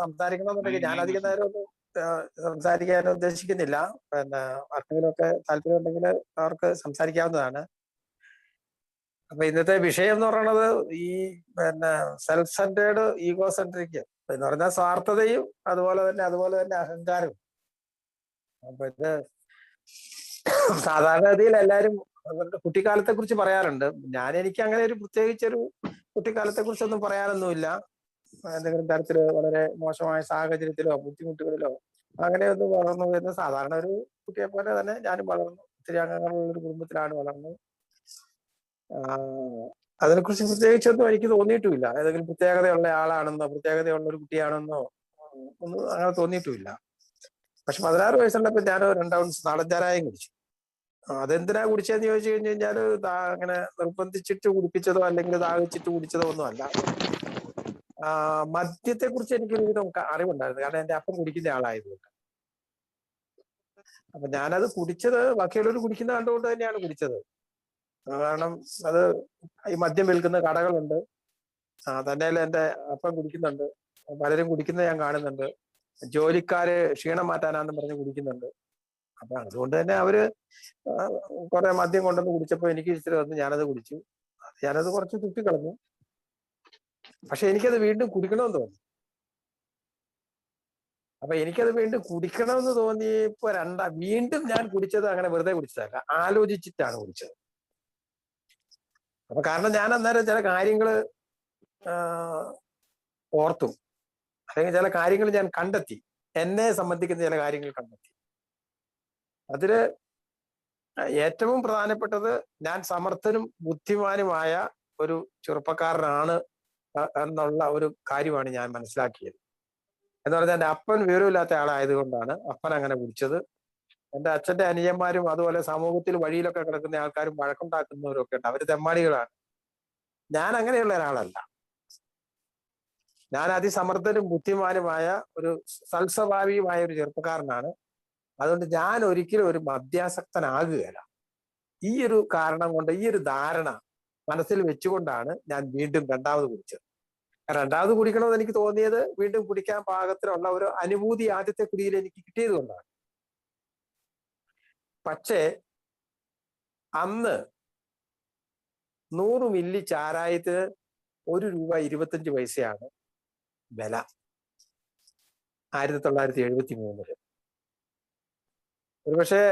സംസാരിക്കണമെന്നുണ്ടെങ്കിൽ ഞാൻ അധികം നേരം ഒന്നും സംസാരിക്കാൻ ഉദ്ദേശിക്കുന്നില്ല. പിന്നെ ആർക്കെങ്കിലുമൊക്കെ താല്പര്യം ഉണ്ടെങ്കിൽ അവർക്ക് സംസാരിക്കാവുന്നതാണ്. അപ്പൊ ഇന്നത്തെ വിഷയം എന്ന് പറയുന്നത് ഈ പിന്നെ സെൽഫ് സെന്റേർഡ് ഈഗോ സെൻട്രിക് എന്ന് പറഞ്ഞാൽ സ്വാർത്ഥതയും അതുപോലെ തന്നെ അഹങ്കാരവും. അപ്പൊ ഇത് സാധാരണഗതിയിൽ എല്ലാവരും അവരുടെ കുട്ടിക്കാലത്തെ കുറിച്ച് പറയാറുണ്ട്. എനിക്ക് അങ്ങനെ ഒരു പ്രത്യേകിച്ചൊരു കുട്ടിക്കാലത്തെ കുറിച്ചൊന്നും പറയാനൊന്നുമില്ല. എന്തെങ്കിലും തരത്തില് വളരെ മോശമായ സാഹചര്യത്തിലോ ബുദ്ധിമുട്ടുകളിലോ അങ്ങനെയൊന്നും വളർന്നു വരുന്ന സാധാരണ ഒരു കുട്ടിയെ പോലെ തന്നെ ഞാനും വളർന്നു. ഒത്തിരി അംഗങ്ങളുള്ള ഒരു കുടുംബത്തിലാണ് വളർന്നത്. അതിനെക്കുറിച്ച് പ്രത്യേകിച്ചൊന്നും എനിക്ക് തോന്നിയിട്ടുമില്ല. ഏതെങ്കിലും പ്രത്യേകതയുള്ള ആളാണെന്നോ പ്രത്യേകതയുള്ള ഒരു കുട്ടിയാണെന്നോ ഒന്നും അങ്ങനെ തോന്നിയിട്ടുമില്ല. പക്ഷെ 16 വയസ്സുള്ളപ്പോൾ ഞാൻ 2 ഔൺസ് നാടൻ ചാരായം കുടിച്ചു. അതെന്തിനാ കുടിച്ചതെന്ന് ചോദിച്ചു കഴിഞ്ഞാൽ അങ്ങനെ നിർബന്ധിച്ചിട്ട് കുടിപ്പിച്ചതോ അല്ലെങ്കിൽ ദാഹിച്ചിട്ട് കുടിച്ചതോ ഒന്നും അല്ല. മദ്യത്തെ കുറിച്ച് എനിക്കൊരു വിധം അറിവുണ്ടായിരുന്നു. കാരണം എന്റെ അപ്പം കുടിക്കുന്ന ആളായതുകൊണ്ട്. അപ്പൊ ഞാനത് കുടിച്ചത് ബാക്കിയുള്ളവർ കുടിക്കുന്ന കണ്ടുകൊണ്ട് തന്നെയാണ് കുടിച്ചത്. കാരണം അത് ഈ മദ്യം വിൽക്കുന്ന കടകളുണ്ട്. തന്നെയല്ല എന്റെ അപ്പം കുടിക്കുന്നുണ്ട്. പലരും കുടിക്കുന്നത് ഞാൻ കാണുന്നുണ്ട്. ജോലിക്കാര് ക്ഷീണം മാറ്റാനാന്ന് പറഞ്ഞ് കുടിക്കുന്നുണ്ട്. അപ്പൊ അതുകൊണ്ട് തന്നെ അവര് കുറെ മദ്യം കൊണ്ടുവന്ന് കുടിച്ചപ്പോ എനിക്ക് ഇച്ചിരി വന്ന് ഞാനത് കുടിച്ചു. ഞാനത് കുറച്ച് തുപ്പിക്കളഞ്ഞു. പക്ഷെ എനിക്കത് വീണ്ടും കുടിക്കണമെന്ന് തോന്നി. അപ്പൊ എനിക്കത് വീണ്ടും കുടിക്കണമെന്ന് തോന്നിയപ്പോ വീണ്ടും ഞാൻ കുടിച്ചത് അങ്ങനെ വെറുതെ കുടിച്ചതല്ല, ആലോചിച്ചിട്ടാണ് കുടിച്ചത്. അപ്പൊ കാരണം ഞാൻ അന്നേരം ചില കാര്യങ്ങള് ഓർത്തു, അല്ലെങ്കിൽ ചില കാര്യങ്ങൾ ഞാൻ കണ്ടെത്തി, എന്നെ സംബന്ധിക്കുന്ന ചില കാര്യങ്ങൾ കണ്ടെത്തി. അതില് ഏറ്റവും പ്രധാനപ്പെട്ടത് ഞാൻ സമർത്ഥനും ബുദ്ധിമാനുമായ ഒരു ചെറുപ്പക്കാരനാണ് എന്നുള്ള ഒരു കാര്യമാണ് ഞാൻ മനസ്സിലാക്കിയത്. എന്ന് പറഞ്ഞാൽ എന്റെ അപ്പൻ വിവരമില്ലാത്ത ആളായതുകൊണ്ടാണ് അപ്പൻ അങ്ങനെ കുടിച്ചത്. എന്റെ അച്ഛന്റെ അനുജന്മാരും അതുപോലെ സമൂഹത്തിൽ വഴിയിലൊക്കെ കിടക്കുന്ന ആൾക്കാരും വഴക്കുണ്ടാക്കുന്നവരും ഒക്കെ ഉണ്ട്. അവര് തെമ്മാടികളാണ്. ഞാൻ അങ്ങനെയുള്ള ഒരാളല്ല. ഞാൻ അതിസമർത്ഥനും ബുദ്ധിമാനുമായ ഒരു സൽസ്വഭാവിയുമായ ഒരു ചെറുപ്പക്കാരനാണ്. അതുകൊണ്ട് ഞാൻ ഒരിക്കലും ഒരു മദ്യാസക്തനാകുകയില്ല. ഈ ഒരു കാരണം കൊണ്ട്, ഈ ഒരു ധാരണ മനസ്സിൽ വെച്ചുകൊണ്ടാണ് ഞാൻ വീണ്ടും രണ്ടാമത് കുടിച്ചത്. രണ്ടാമത് കുടിക്കണമെന്ന് എനിക്ക് തോന്നിയത് വീണ്ടും കുടിക്കാൻ പാകത്തിനുള്ള ഒരു അനുഭൂതി ആദ്യത്തെ കുടിയിൽ എനിക്ക് കിട്ടിയത് കൊണ്ടാണ്. പക്ഷേ അന്ന് 100 മില്ലി ചാരായത്തിന് ₹1.25 വില. 1973. ഒരുപക്ഷെ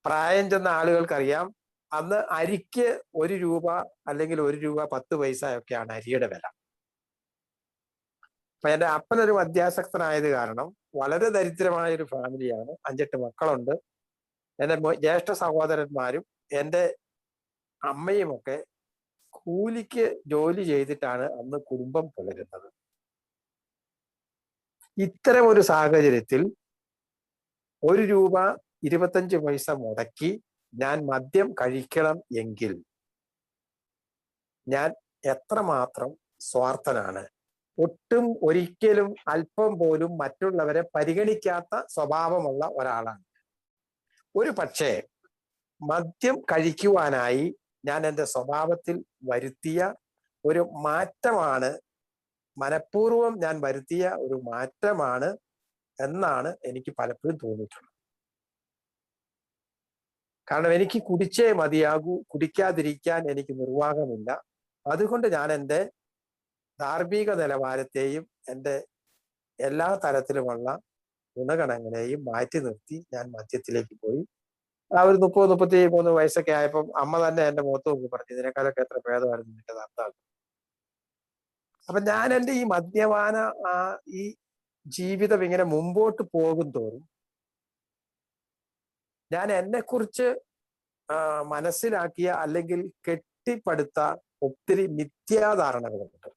പ്രായം ചെന്ന ആളുകൾക്കറിയാം, അന്ന് അരിക്ക് ₹1 അല്ലെങ്കിൽ ₹1.10 ഒക്കെയാണ് അരിയുടെ വില. അപ്പൊ എന്റെ അപ്പനൊരു മദ്യാസക്തനായത് കാരണം വളരെ ദരിദ്രമായ ഒരു ഫാമിലിയാണ്. 5-8 മക്കളുണ്ട്. എന്റെ ജ്യേഷ്ഠ സഹോദരന്മാരും എന്റെ അമ്മയും ഒക്കെ കൂലിക്ക് ജോലി ചെയ്തിട്ടാണ് അന്ന് കുടുംബം പുലരുന്നത്. ഇത്തരം ഒരു സാഹചര്യത്തിൽ ₹1.25 മുടക്കി ഞാൻ മദ്യം കഴിക്കണം എങ്കിൽ ഞാൻ എത്രമാത്രം സ്വാർത്ഥനാണ്. ഒരിക്കലും അല്പം പോലും മറ്റുള്ളവരെ പരിഗണിക്കാത്ത സ്വഭാവമുള്ള ഒരാളാണ്. ഒരു പക്ഷേ മദ്യം കഴിക്കുവാനായി ഞാൻ എൻ്റെ സ്വഭാവത്തിൽ വരുത്തിയ ഒരു മാറ്റമാണ്, മനഃപൂർവ്വം ഞാൻ വരുത്തിയ ഒരു മാറ്റമാണ് എന്നാണ് എനിക്ക് പലപ്പോഴും തോന്നിയിട്ടുള്ളത്. കാരണം എനിക്ക് കുടിച്ചേ മതിയാകൂ, കുടിക്കാതിരിക്കാൻ എനിക്ക് നിർവാഹമില്ല. അതുകൊണ്ട് ഞാൻ എൻ്റെ ധാർമ്മിക നിലവാരത്തെയും എൻ്റെ എല്ലാ തരത്തിലുമുള്ള ഗുണഗണങ്ങളെയും മാറ്റി നിർത്തി ഞാൻ മദ്യത്തിലേക്ക് പോയി. ആ ഒരു 30-33 വയസ്സൊക്കെ ആയപ്പം അമ്മ തന്നെ എൻ്റെ മുഖത്ത് നോക്കി പറഞ്ഞു, ഇതിനേക്കാളൊക്കെ എത്ര ഭേദമായിരുന്നു നിന്റെ ഭർത്താവ്. അപ്പൊ ഞാൻ എൻ്റെ ഈ മദ്യപാന ഈ ജീവിതം ഇങ്ങനെ മുമ്പോട്ട് പോകും തോറും ഞാൻ എന്നെക്കുറിച്ച് മനസ്സിലാക്കിയ അല്ലെങ്കിൽ കെട്ടിപ്പടുത്ത ഒത്തിരി മിഥ്യാധാരണകളുണ്ട്.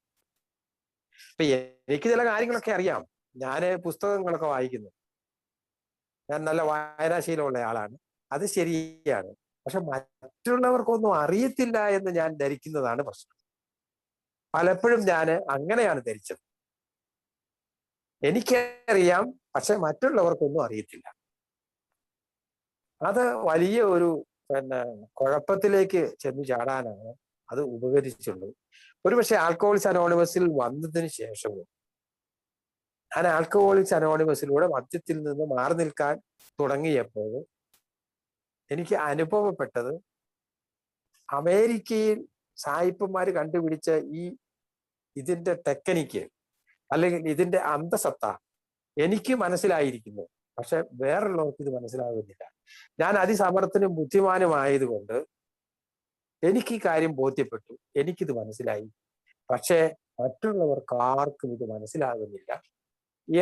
ഇപ്പൊ എനിക്ക് ചില കാര്യങ്ങളൊക്കെ അറിയാം. ഞാൻ പുസ്തകങ്ങളൊക്കെ വായിക്കുന്നു. ഞാൻ നല്ല വായനാശീലമുള്ള ആളാണ്. അത് ശരിയാണ്. പക്ഷെ മറ്റുള്ളവർക്കൊന്നും അറിയത്തില്ല എന്ന് ഞാൻ ധരിക്കുന്നതാണ് പ്രശ്നം. പലപ്പോഴും ഞാൻ അങ്ങനെയാണ് ധരിച്ചത്. എനിക്കറിയാം, പക്ഷെ മറ്റുള്ളവർക്കൊന്നും അറിയത്തില്ല. അത് വലിയ ഒരു കുഴപ്പത്തിലേക്ക് ചെന്ന് ചാടാനാണ് അത് ഉപകരിച്ചുള്ളൂ. ഒരുപക്ഷെ ആൽക്കഹോളിക്സ് അനോണിമസിൽ വന്നതിന് ശേഷവും ഞാൻ ആൽക്കഹോളിക്സ് അനോണിമസിലൂടെ മദ്യത്തിൽ നിന്ന് മാറി നിൽക്കാൻ തുടങ്ങിയപ്പോൾ എനിക്ക് അനുഭവപ്പെട്ടത് അമേരിക്കയിൽ സായിപ്പന്മാര് കണ്ടുപിടിച്ച ഇതിന്റെ ടെക്നിക്ക് അല്ലെങ്കിൽ ഇതിന്റെ അന്തസത്ത എനിക്ക് മനസ്സിലായിരിക്കുന്നു. പക്ഷെ വേറുള്ളവർക്ക് ഇത് മനസ്സിലാകുന്നില്ല. ഞാൻ അതിസമർത്ഥനും ബുദ്ധിമാനുമായതുകൊണ്ട് എനിക്ക് ഈ കാര്യം ബോധ്യപ്പെട്ടു, എനിക്കിത് മനസ്സിലായി. പക്ഷേ മറ്റുള്ളവർക്ക് ആർക്കും ഇത് മനസ്സിലാകുന്നില്ല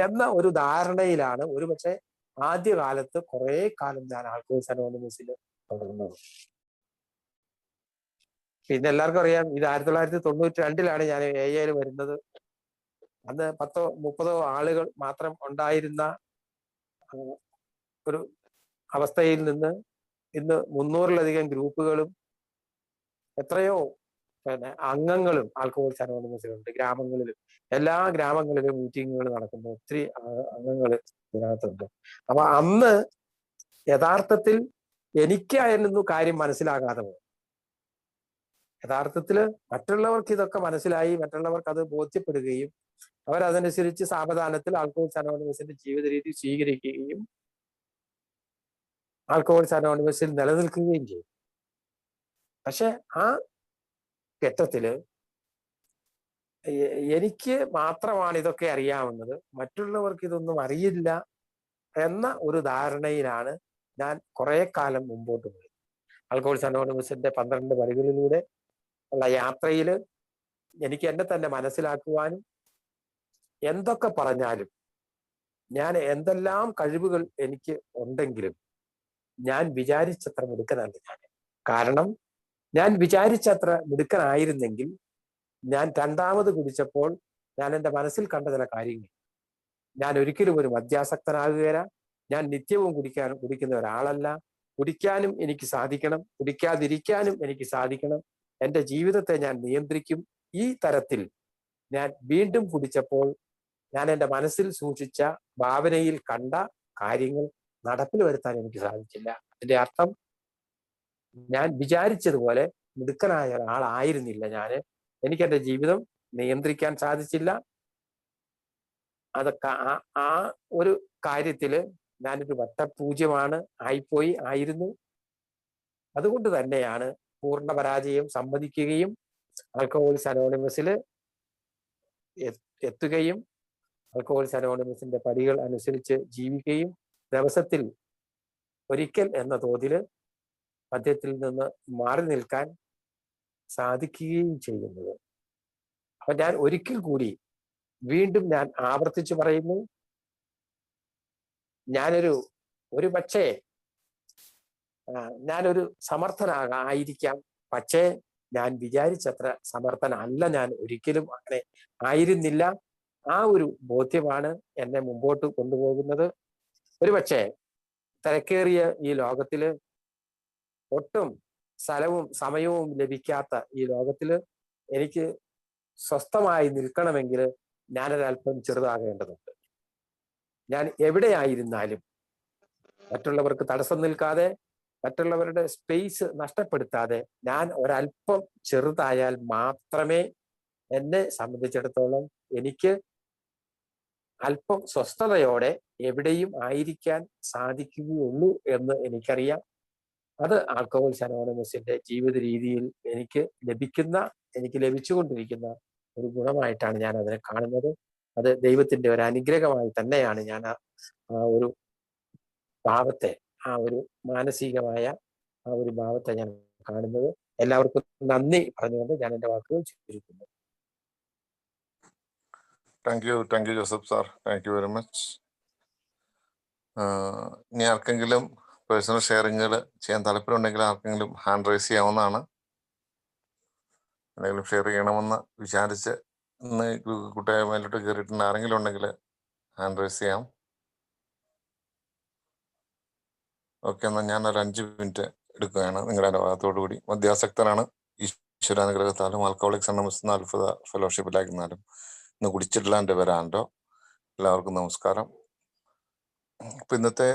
എന്ന ഒരു ധാരണയിലാണ് ഒരുപക്ഷെ ആദ്യകാലത്ത് കുറെ കാലം ഞാൻ ആൽക്കഹോളിക്സ് അനോണിമസിൽ തുടർന്നത്. പിന്നെ എല്ലാവർക്കും അറിയാം, ഇത് 1992 ഞാൻ AA വരുന്നത്. അന്ന് 10-30 ആളുകൾ മാത്രം ഉണ്ടായിരുന്ന ഒരു അവസ്ഥയിൽ നിന്ന് ഇന്ന് 300-ലധികം ഗ്രൂപ്പുകളും എത്രയോ അംഗങ്ങളും ആൽക്കഹോളിക്സ് അനോണിമസിലുണ്ട്. ഗ്രാമങ്ങളിലും എല്ലാ ഗ്രാമങ്ങളിലും മീറ്റിങ്ങുകൾ നടക്കുന്നു, ഒത്തിരി അംഗങ്ങൾ ഇതിനകത്തുണ്ട്. അപ്പൊ അന്ന് യഥാർത്ഥത്തിൽ എനിക്കായിരുന്നു കാര്യം മനസ്സിലാകാതെ പോയി. യഥാർത്ഥത്തില് മറ്റുള്ളവർക്ക് ഇതൊക്കെ മനസ്സിലായി, മറ്റുള്ളവർക്ക് അത് ബോധ്യപ്പെടുകയും അവരതനുസരിച്ച് സാവധാനത്തിൽ ആൽക്കഹോളിക്സ് അനോണിമസിന്റെ ജീവിത രീതി സ്വീകരിക്കുകയും ആൽക്കഹോളിക്സ് അനോണിമസിൽ നിലനിൽക്കുകയും ചെയ്യും. പക്ഷെ ആ ഘട്ടത്തില് എനിക്ക് മാത്രമാണ് ഇതൊക്കെ അറിയാവുന്നത്, മറ്റുള്ളവർക്ക് ഇതൊന്നും അറിയില്ല എന്ന ഒരു ധാരണയിലാണ് ഞാൻ കുറെ കാലം മുമ്പോട്ട് പോയത്. ആൽക്കഹോളിക്സ് അനോണിമസിന്റെ 12 പടികളിലൂടെ ഉള്ള യാത്രയിൽ എനിക്ക് എന്നെ തന്നെ മനസ്സിലാക്കുവാനും, എന്തൊക്കെ പറഞ്ഞാലും ഞാൻ എന്തെല്ലാം കഴിവുകൾ എനിക്ക് ഉണ്ടെങ്കിലും ഞാൻ വിചാരിച്ചത്ര മിടുക്കനല്ല ഞാൻ. കാരണം ഞാൻ വിചാരിച്ചത്ര മിടുക്കനായിരുന്നെങ്കിൽ ഞാൻ രണ്ടാമത് കുടിച്ചപ്പോൾ ഞാൻ എൻ്റെ മനസ്സിൽ കണ്ട ചില കാര്യങ്ങൾ, ഞാൻ ഒരിക്കലും ഒരു മദ്യാസക്തനാകുകയില്ല, ഞാൻ നിത്യവും കുടിക്കുന്ന ഒരാളല്ല, കുടിക്കാനും എനിക്ക് സാധിക്കണം, കുടിക്കാതിരിക്കാനും എനിക്ക് സാധിക്കണം, എൻ്റെ ജീവിതത്തെ ഞാൻ നിയന്ത്രിക്കും. ഈ തരത്തിൽ ഞാൻ വീണ്ടും കുടിച്ചപ്പോൾ ഞാൻ എൻ്റെ മനസ്സിൽ സൂക്ഷിച്ച ഭാവനയിൽ കണ്ട കാര്യങ്ങൾ നടപ്പിൽ വരുത്താൻ എനിക്ക് സാധിച്ചില്ല. അതിന്റെ അർത്ഥം ഞാൻ വിചാരിച്ചതുപോലെ മിടുക്കനായ ഒരാളായിരുന്നില്ല ഞാൻ. എനിക്ക് എൻ്റെ ജീവിതം നിയന്ത്രിക്കാൻ സാധിച്ചില്ല. അതൊക്കെ ആ ഒരു കാര്യത്തില് ഞാനൊരു വട്ടപൂജ്യമാണ് ആയിരുന്നു. അതുകൊണ്ട് തന്നെയാണ് പൂർണ്ണ പരാജയം സമ്മതിക്കുകയും ആൽക്കഹോളിക്സ് അനോണിമസിൽ എത്തുകയും ആൽക്കഹോളിക്സ് അനോണിമസിന്റെ പടികൾ അനുസരിച്ച് ജീവിക്കുകയും ദിവസത്തിൽ ഒരിക്കൽ എന്ന തോതിൽ മദ്യത്തിൽ നിന്ന് മാറി നിൽക്കാൻ സാധിക്കുകയും ചെയ്യുന്നത്. അപ്പൊ ഞാൻ ഒരിക്കൽ കൂടി വീണ്ടും ഞാൻ ആവർത്തിച്ചു പറയുന്നു, ഒരു പക്ഷേ ഞാനൊരു സമർത്ഥനായിരിക്കാം, പക്ഷേ ഞാൻ വിചാരിച്ചത്ര സമർത്ഥനല്ല ഞാൻ. ഒരിക്കലും അങ്ങനെ ആയിരുന്നില്ല. ആ ഒരു ബോധ്യമാണ് എന്നെ മുമ്പോട്ട് കൊണ്ടുപോകുന്നത്. ഒരുപക്ഷെ തിരക്കേറിയ ഈ ലോകത്തില്, ഒട്ടും സ്ഥലവും സമയവും ലഭിക്കാത്ത ഈ ലോകത്തില് എനിക്ക് സ്വസ്ഥമായി നിൽക്കണമെങ്കിൽ ഞാനൊരല്പം ചെറുതാകേണ്ടതുണ്ട്. ഞാൻ എവിടെയായിരുന്നാലും മറ്റുള്ളവർക്ക് തടസ്സം നിൽക്കാതെ, മറ്റുള്ളവരുടെ സ്പേസ് നഷ്ടപ്പെടുത്താതെ ഞാൻ ഒരല്പം ചെറുതായാൽ മാത്രമേ എന്നെ സംബന്ധിച്ചിടത്തോളം എനിക്ക് അല്പം സ്വസ്ഥതയോടെ എവിടെയും ആയിരിക്കാൻ സാധിക്കുകയുള്ളൂ എന്ന് എനിക്കറിയാം. അത് ആൽക്കഹോളിക്സ് അനോണിമസിന്റെ ജീവിത രീതിയിൽ എനിക്ക് ലഭിച്ചുകൊണ്ടിരിക്കുന്ന ഒരു ഗുണമായിട്ടാണ് ഞാൻ അതിനെ കാണുന്നത്. അത് ദൈവത്തിന്റെ ഒരു അനുഗ്രഹമായി തന്നെയാണ് ഞാൻ ആ ഒരു ഭാവത്തെ, ആ ഒരു മാനസികമായ ആ ഒരു ഭാവത്തെ ഞാൻ കാണുന്നത്. എല്ലാവർക്കും നന്ദി പറഞ്ഞുകൊണ്ട് ഞാൻ എൻ്റെ വാക്കുകൾ ചുരുക്കുന്നു. Thank you Joseph sir, thank you very much. ഇനി ആർക്കെങ്കിലും പേഴ്സണൽ ഷെയറിങ്ങുകൾ ചെയ്യാൻ താല്പര്യമുണ്ടെങ്കിൽ ആർക്കെങ്കിലും ഹാൻഡ് റൈസ് ചെയ്യാവുന്നതാണ്. എന്തെങ്കിലും ഷെയർ ചെയ്യണമെന്ന് വിചാരിച്ച് ഇന്ന് കൂട്ടായ്മയിലോട്ട് കയറിയിട്ടുണ്ട് ആരെങ്കിലും ഉണ്ടെങ്കിൽ ഹാൻഡ് റൈസ് ചെയ്യാം. ഓക്കെ, എന്നാൽ ഞാൻ ഒരു 5 മിനിറ്റ് എടുക്കുകയാണ് നിങ്ങളുടെ ഭാഗത്തോടു കൂടി. മദ്യാസക്തനാണ്, ഈശ്വരാനുഗ്രഹത്താലും ആൽക്കഹോളിക്സ് അനോണിമസ് അത്ഭുത ഫെലോഷിപ്പിലായിരുന്നാലും ഇന്ന് കുടിച്ചിട്ടില്ല എൻ്റെ പേരാൻഡോ. എല്ലാവർക്കും നമസ്കാരം. ഇപ്പം ഇന്നത്തെ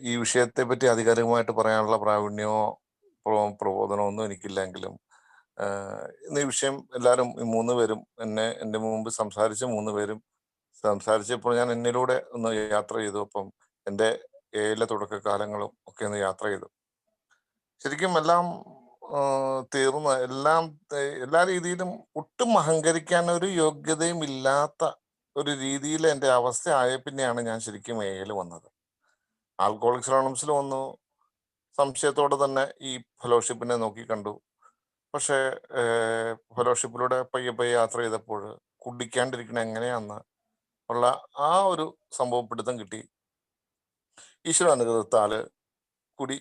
ഈ വിഷയത്തെ പറ്റി ആധികാരികമായിട്ട് പറയാനുള്ള പ്രാവീണ്യമോ പ്രബോധനമോ ഒന്നും എനിക്കില്ലെങ്കിലും ഇന്ന് ഈ വിഷയം എല്ലാവരും ഈ 3 പേരും എൻ്റെ മുമ്പ് സംസാരിച്ച 3 പേരും സംസാരിച്ചപ്പോൾ ഞാൻ എന്നിലൂടെ ഒന്ന് യാത്ര ചെയ്തു. അപ്പം എൻ്റെ എയിലെ തുടക്കകാലങ്ങളും ഒക്കെ ഒന്ന് യാത്ര ചെയ്തു. ശരിക്കും എല്ലാം തീർന്ന് എല്ലാം എല്ലാ രീതിയിലും ഒട്ടും അഹങ്കരിക്കാൻ ഒരു യോഗ്യതയും ഇല്ലാത്ത ഒരു രീതിയിൽ എൻ്റെ അവസ്ഥ ആയ പിന്നെയാണ് ഞാൻ ശരിക്കും എയിൽ വന്നത്. ആൽക്കഹോളിക്സ് അനോണിമസിൽ വന്നു. സംശയത്തോടെ തന്നെ ഈ ഫെലോഷിപ്പിനെ നോക്കി കണ്ടു. പക്ഷേ ഫെലോഷിപ്പിലൂടെ പയ്യെ പയ്യെ യാത്ര ചെയ്തപ്പോൾ കുടിക്കാണ്ടിരിക്കണ എങ്ങനെയാന്ന് ഉള്ള ആ ഒരു സംഭവം പിടുത്തം കിട്ടി. ഈശ്വര അനുഗ്രഹത്താല് കുടി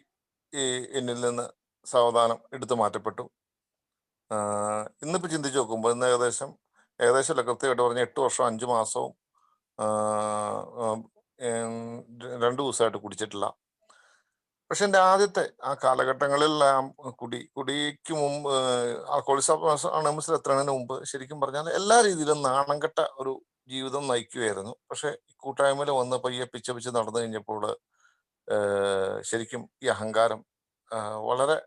ഈ എന്നിൽ നിന്ന് സാവധാനം എടുത്തു മാറ്റപ്പെട്ടു. ഇന്നിപ്പോൾ ചിന്തിച്ച് നോക്കുമ്പോൾ ഇന്ന് ഏകദേശമല്ല, കൃത്യമായിട്ട് പറഞ്ഞ 8 വർഷം 5 മാസവും 2 ദിവസമായിട്ട് കുടിച്ചിട്ടില്ല. പക്ഷെ എൻ്റെ ആദ്യത്തെ ആ കാലഘട്ടങ്ങളിലെല്ലാം കുടിക്ക് മുമ്പ് ആൽക്കഹോളിക്സ് അനോണിമസിൽ എത്തുന്നതിന് മുമ്പ് ശരിക്കും പറഞ്ഞാൽ എല്ലാ രീതിയിലും നാണം കെട്ട ഒരു ജീവിതം നയിക്കുമായിരുന്നു. പക്ഷെ ഈ കൂട്ടായ്മയിൽ വന്ന് പയ്യെ പിച്ച നടന്നു കഴിഞ്ഞപ്പോൾ ശരിക്കും ഈ അഹങ്കാരം വളരെ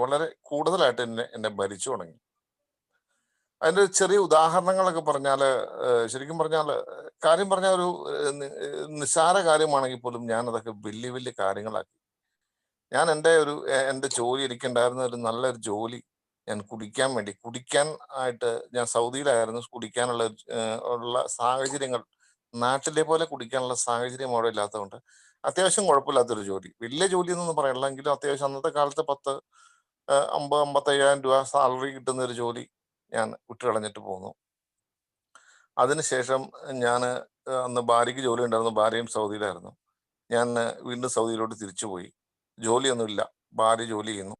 വളരെ കൂടുതലായിട്ട് എന്നെ ഭരിച്ചു തുടങ്ങി. അതിന്റെ ചെറിയ ഉദാഹരണങ്ങളൊക്കെ പറഞ്ഞാൽ ശരിക്കും പറഞ്ഞാൽ കാര്യം പറഞ്ഞാൽ ഒരു നിസ്സാര കാര്യമാണെങ്കിൽ പോലും ഞാൻ അതൊക്കെ വലിയ വലിയ കാര്യങ്ങളാക്കി. ഞാൻ എൻ്റെ ജോലി, എനിക്കുണ്ടായിരുന്ന ഒരു നല്ലൊരു ജോലി ഞാൻ കുടിക്കാൻ ആയിട്ട് ഞാൻ സൗദിയിലായിരുന്നു. കുടിക്കാനുള്ള ഉള്ള സാഹചര്യങ്ങൾ നാട്ടിലെ പോലെ കുടിക്കാനുള്ള സാഹചര്യം അവിടെ ഇല്ലാത്തതുകൊണ്ട് അത്യാവശ്യം കുഴപ്പമില്ലാത്തൊരു ജോലി, വലിയ ജോലി എന്നൊന്നും പറയണില്ല, എങ്കിലും അത്യാവശ്യം അന്നത്തെ കാലത്ത് 50-55,000 രൂപ സാലറി കിട്ടുന്ന ഒരു ജോലി ഞാൻ വിട്ടുകളഞ്ഞിട്ട് പോന്നു. അതിനുശേഷം ഞാൻ അന്ന് ഭാര്യയ്ക്ക് ജോലി ഉണ്ടായിരുന്നു. ഭാര്യയും സൗദിയിലായിരുന്നു. ഞാൻ വീണ്ടും സൗദിയിലോട്ട് തിരിച്ചുപോയി. ജോലിയൊന്നുമില്ല, ഭാര്യ ജോലി ചെയ്യുന്നു.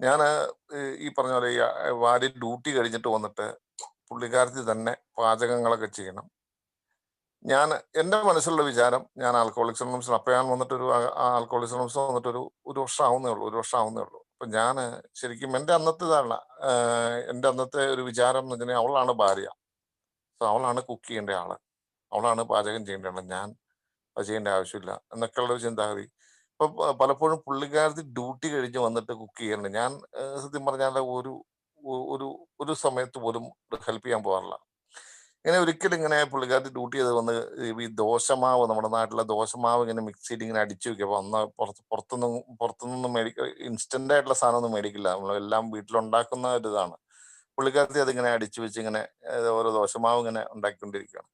ഞാൻ ഈ പറഞ്ഞ പോലെ ഭാര്യ ഡ്യൂട്ടി കഴിഞ്ഞിട്ട് വന്നിട്ട് പുള്ളിക്കാരത്തി തന്നെ പാചകങ്ങളൊക്കെ ചെയ്യണം. എൻ്റെ മനസ്സിലുള്ള വിചാരം, ഞാൻ ആൽക്കഹോളിക്സ് അനോണിമസിൽ അപ്പം ഞാൻ വന്നിട്ടൊരു ആൽക്കഹോളിക്സ് അനോണിമസ് വന്നിട്ടൊരു വർഷം ആവുന്നേ ഉള്ളൂ. അപ്പം ഞാൻ ശരിക്കും എൻ്റെ അന്നത്തെ ഒരു വിചാരം എന്ന് വെച്ചാൽ അവളാണ് ഭാര്യ. സോ അവളാണ് കുക്ക് ചെയ്യേണ്ട ആള്, അവളാണ് പാചകം ചെയ്യേണ്ട ആള്, ഞാൻ അത് ചെയ്യേണ്ട ആവശ്യമില്ല എന്നൊക്കെയുള്ള ഒരു ചിന്താഗതി. അപ്പൊ പലപ്പോഴും പുള്ളിക്കാരത്തി ഡ്യൂട്ടി കഴിഞ്ഞ് വന്നിട്ട് കുക്ക് ചെയ്യണം. ഞാൻ സത്യം പറഞ്ഞാൽ ഒരു ഒരു സമയത്ത് പോലും ഹെൽപ്പ് ചെയ്യാൻ പോകാറില്ല. ഇങ്ങനെ ഒരിക്കലും ഇങ്ങനെ പുള്ളിക്കാരത്തി ഡ്യൂട്ടി ചെയ്ത് വന്ന് ഈ ദോശമാവ്, നമ്മുടെ നാട്ടിലെ ദോശമാവ് ഇങ്ങനെ മിക്സിയിൽ ഇങ്ങനെ അടിച്ചു വെക്കുക. അപ്പൊ അന്ന് പുറത്തുനിന്നും ഇൻസ്റ്റന്റ് ആയിട്ടുള്ള സാധനം ഒന്നും മേടിക്കില്ല, നമ്മളെല്ലാം വീട്ടിലുണ്ടാക്കുന്ന ഒരു ഇതാണ്. പുള്ളിക്കാരത്തി അതിങ്ങനെ അടിച്ചു വെച്ച് ഇങ്ങനെ ഓരോ ദോശമാവ് ഇങ്ങനെ ഉണ്ടാക്കിക്കൊണ്ടിരിക്കുകയാണ്.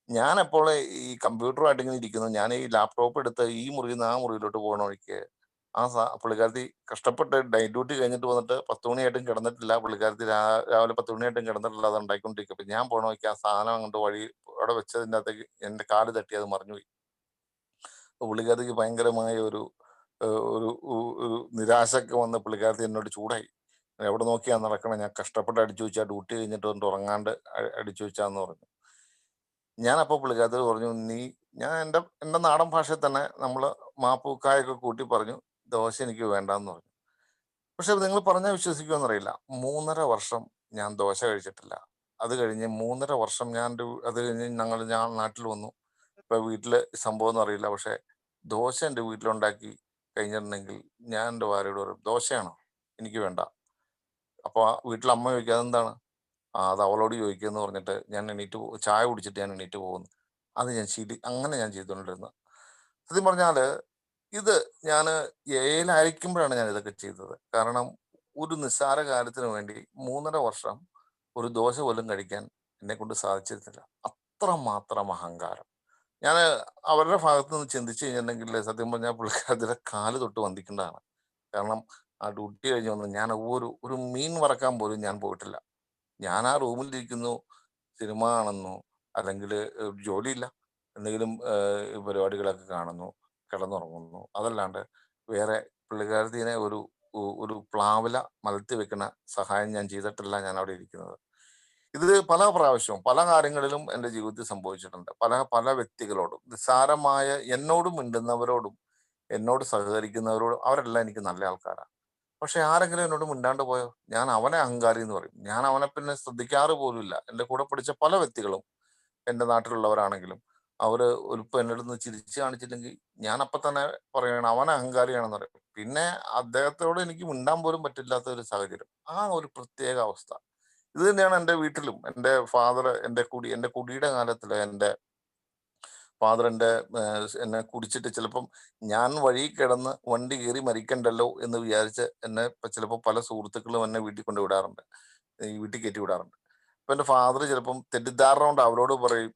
ഞാൻ അപ്പോൾ ഈ കമ്പ്യൂട്ടറുമായിട്ട് ഇങ്ങനെ ഇരിക്കുന്നു. ഞാൻ ഈ ലാപ്ടോപ്പ് എടുത്ത് ഈ മുറിയിൽ നിന്ന് ആ മുറിയിലോട്ട് പോകണ വഴിക്ക് പുള്ളിക്കാരത്തി കഷ്ടപ്പെട്ട് നൈറ്റ് ഡ്യൂട്ടി കഴിഞ്ഞിട്ട് വന്നിട്ട് 10 മണിയായിട്ടും കിടന്നിട്ടില്ല. പുള്ളിക്കാരത്തി രാവിലെ 10 മണിയായിട്ടും കിടന്നിട്ടില്ല, അത് ഉണ്ടാക്കിക്കൊണ്ടിരിക്കും. അപ്പൊ ഞാൻ പോകണ വഴിക്ക് ആ സാധനം അങ്ങോട്ട് അവിടെ വെച്ചതിൻ്റെ അകത്തേക്ക് എൻ്റെ കാല് തട്ടി അത് മറിഞ്ഞുപോയി. പുള്ളിക്കാരത്തിക്ക് ഭയങ്കരമായ ഒരു ഒരു ഒരു നിരാശയൊക്കെ വന്ന് പുള്ളിക്കാരത്തി എന്നോട് ചൂടായി. എവിടെ നോക്കിയാ നടക്കണം, ഞാൻ കഷ്ടപ്പെട്ട് അടിച്ചു വെച്ചാൽ ഡ്യൂട്ടി കഴിഞ്ഞിട്ട് വന്നിട്ട് ഉറങ്ങാണ്ട് അടിച്ചു വെച്ചാന്ന് പറഞ്ഞു. ഞാനപ്പോൾ പുള്ളിക്കാരത്തോട് പറഞ്ഞു, ഞാൻ എൻ്റെ നാടൻ ഭാഷയിൽ തന്നെ നമ്മൾ മാപ്പൂക്കായൊക്കെ കൂട്ടി പറഞ്ഞു, ദോശ എനിക്ക് വേണ്ടാന്ന് പറഞ്ഞു. പക്ഷെ നിങ്ങൾ പറഞ്ഞാൽ വിശ്വസിക്കുമെന്നറിയില്ല, 3.5 വർഷം ഞാൻ ദോശ കഴിച്ചിട്ടില്ല. അത് കഴിഞ്ഞ് 3.5 വർഷം അത് കഴിഞ്ഞ് ഞാൻ നാട്ടിൽ വന്നു. ഇപ്പൊ വീട്ടില് സംഭവം ഒന്നും അറിയില്ല. പക്ഷെ ദോശ എൻ്റെ വീട്ടിലുണ്ടാക്കി കഴിഞ്ഞിട്ടുണ്ടെങ്കിൽ ഞാൻ എൻ്റെ ഭാര്യയോട് പറയും, ദോശയാണോ, എനിക്ക് വേണ്ട. അപ്പൊ വീട്ടിൽ അമ്മ ചോദിക്കുക, അതെന്താണ്? അത് അവളോട് ചോദിക്കുമെന്ന് പറഞ്ഞിട്ട് ഞാൻ ചായ കുടിച്ചിട്ട് ഞാൻ എണീറ്റ് പോകുന്നു. അത് അങ്ങനെ ഞാൻ ചെയ്തുകൊണ്ടിരുന്നത്. സത്യം പറഞ്ഞാൽ ഇത് ഞാൻ എയിലായിരിക്കുമ്പോഴാണ് ഞാൻ ഇതൊക്കെ ചെയ്തത്. കാരണം ഒരു നിസ്സാര കാര്യത്തിന് വേണ്ടി 3.5 വർഷം ഒരു ദോശ പോലും കഴിക്കാൻ എന്നെ കൊണ്ട് സാധിച്ചിരുന്നില്ല. അത്രമാത്രം അഹങ്കാരം. ഞാൻ അവരുടെ ഭാഗത്ത് നിന്ന് ചിന്തിച്ചു കഴിഞ്ഞിട്ടുണ്ടെങ്കിൽ സത്യം പറഞ്ഞാൽ പുള്ളിക്കാരത്തിയുടെ കാല് തൊട്ട് വന്ദിക്കേണ്ടതാണ്. കാരണം ആ ഡ്യൂട്ടി കഴിഞ്ഞ് വന്ന് ഞാൻ ഒരു മീൻ വറക്കാൻ പോലും ഞാൻ പോയിട്ടില്ല. ഞാൻ ആ റൂമിലിരിക്കുന്നു, സിനിമ കാണുന്നു, അല്ലെങ്കിൽ ജോലിയില്ല, എന്തെങ്കിലും പരിപാടികളൊക്കെ കാണുന്നു, കിടന്നുറങ്ങുന്നു. അതല്ലാണ്ട് വേറെ പുള്ളിക്കാരത്തിനെ ഒരു പ്ലാവില മലർത്തി വെക്കുന്ന സഹായം ഞാൻ ചെയ്തിട്ടില്ല. ഞാൻ അവിടെ ഇരിക്കുന്നത്, ഇത് പല പ്രാവശ്യവും പല കാര്യങ്ങളിലും എൻ്റെ ജീവിതത്തിൽ സംഭവിച്ചിട്ടുണ്ട്. പല വ്യക്തികളോടും, നിസ്സാരമായ എന്നോടും മിണ്ടുന്നവരോടും എന്നോട് സഹകരിക്കുന്നവരോടും, അവരെല്ലാം എനിക്ക് നല്ല ആൾക്കാരാണ്. പക്ഷെ ആരെങ്കിലും എന്നോട് മിണ്ടാണ്ട് പോയോ, ഞാൻ അവനെ അഹങ്കാരി എന്ന് പറയും. ഞാൻ അവനെ പിന്നെ ശ്രദ്ധിക്കാറ് പോലുമില്ല. എൻ്റെ കൂടെ പഠിച്ച പല വ്യക്തികളും എൻ്റെ നാട്ടിലുള്ളവരാണെങ്കിലും ഇപ്പൊ എൻ്റെ അടുത്ത് ചിരിച്ചു കാണിച്ചില്ലെങ്കിൽ ഞാൻ അപ്പൊ തന്നെ പറയണം അവൻ അഹങ്കാരിയാണെന്ന് പറയും. പിന്നെ അദ്ദേഹത്തോട് എനിക്ക് മിണ്ടാൻ പോലും പറ്റില്ലാത്ത ഒരു സാഹചര്യം, ആ ഒരു പ്രത്യേക അവസ്ഥ. ഇത് തന്നെയാണ് എൻ്റെ വീട്ടിലും. എൻ്റെ ഫാദർ എൻ്റെ കുടിയുടെ കാലത്തിൽ എൻ്റെ ഫാദർ എന്നെ കുടിച്ചിട്ട് ചിലപ്പം ഞാൻ വഴി കിടന്ന് വണ്ടി കയറി മരിക്കണ്ടല്ലോ എന്ന് വിചാരിച്ച് എന്നെ ചിലപ്പോൾ പല സുഹൃത്തുക്കളും എന്നെ വീട്ടിൽ കൊണ്ട് വിടാറുണ്ട്, ഈ വീട്ടിൽ കയറ്റി വിടാറുണ്ട്. അപ്പൊ എൻ്റെ ഫാദർ ചിലപ്പം തെറ്റിദ്ധാരണ കൊണ്ട് അവരോട് പറയും,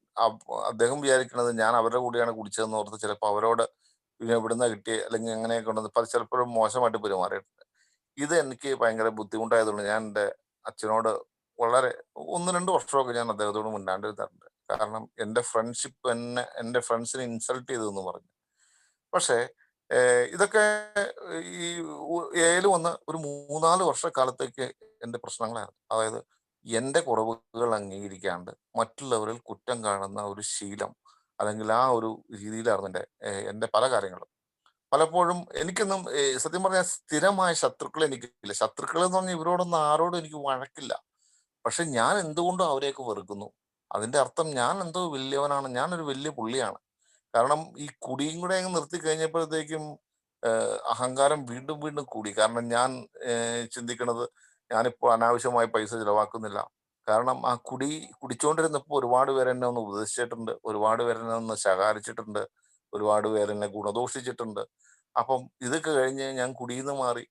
അദ്ദേഹം വിചാരിക്കുന്നത് ഞാൻ അവരുടെ കൂടെയാണ് കുടിച്ചതെന്ന് ഓർത്ത് ചിലപ്പോൾ അവരോട് പിന്നെ എവിടുന്ന കിട്ടിയ അല്ലെങ്കിൽ എങ്ങനെയൊക്കെ ഉണ്ടെന്ന് ചിലപ്പോഴും മോശമായിട്ട് പെരുമാറിയിട്ടുണ്ട്. ഇത് എനിക്ക് ഭയങ്കര ബുദ്ധിമുട്ടായതുകൊണ്ട് ഞാൻ എൻ്റെ അച്ഛനോട് വളരെ 1-2 വർഷമൊക്കെ ഞാൻ അദ്ദേഹത്തോട് മിണ്ടാണ്ടിരുന്നിട്ടുണ്ട്. കാരണം എൻ്റെ ഫ്രണ്ട്സിനെ ഇൻസൾട്ട് ചെയ്തതെന്ന് പറഞ്ഞു. പക്ഷേ ഇതൊക്കെ ഈ എയിൽ വന്ന് ഒരു 3-4 വർഷക്കാലത്തേക്ക് എൻ്റെ പ്രശ്നങ്ങളായിരുന്നു. അതായത് എൻ്റെ കുറവുകൾ അംഗീകരിക്കാണ്ട് മറ്റുള്ളവരിൽ കുറ്റം കാണുന്ന ഒരു ശീലം, അല്ലെങ്കിൽ ആ ഒരു രീതിയിലായിരുന്നു എൻ്റെ പല കാര്യങ്ങളും. പലപ്പോഴും എനിക്കൊന്നും സത്യം പറഞ്ഞാൽ സ്ഥിരമായ ശത്രുക്കൾ എനിക്കില്ല. ശത്രുക്കൾ എന്ന് പറഞ്ഞാൽ ഇവരോടൊന്നും ആരോടും എനിക്ക് വഴക്കില്ല. പക്ഷെ ഞാൻ എന്തുകൊണ്ടും അവരെയൊക്കെ വെറുക്കുന്നു. അതിന്റെ അർത്ഥം ഞാൻ എന്തോ വലിയവനാണ്, ഞാനൊരു വലിയ പുള്ളിയാണ്. കാരണം ഈ കുടിയും കൂടെ അങ്ങ് നിർത്തി കഴിഞ്ഞപ്പോഴത്തേക്കും അഹങ്കാരം വീണ്ടും വീണ്ടും കൂടി. കാരണം ഞാൻ ചിന്തിക്കണത് ഞാനിപ്പോൾ അനാവശ്യമായി പൈസ ചിലവാക്കുന്നില്ല. കാരണം ആ കുടിച്ചോണ്ടിരുന്നപ്പോൾ ഒരുപാട് പേര് എന്നെ ഒന്ന് ഉപദേശിച്ചിട്ടുണ്ട്, ഒരുപാട് പേര് എന്നെ ഒന്ന് ശകാരിച്ചിട്ടുണ്ട്, ഒരുപാട് പേര് എന്നെ ഗുണദോഷിച്ചിട്ടുണ്ട്. അപ്പം ഇതൊക്കെ കഴിഞ്ഞ് ഞാൻ കുടിയിൽ മാറി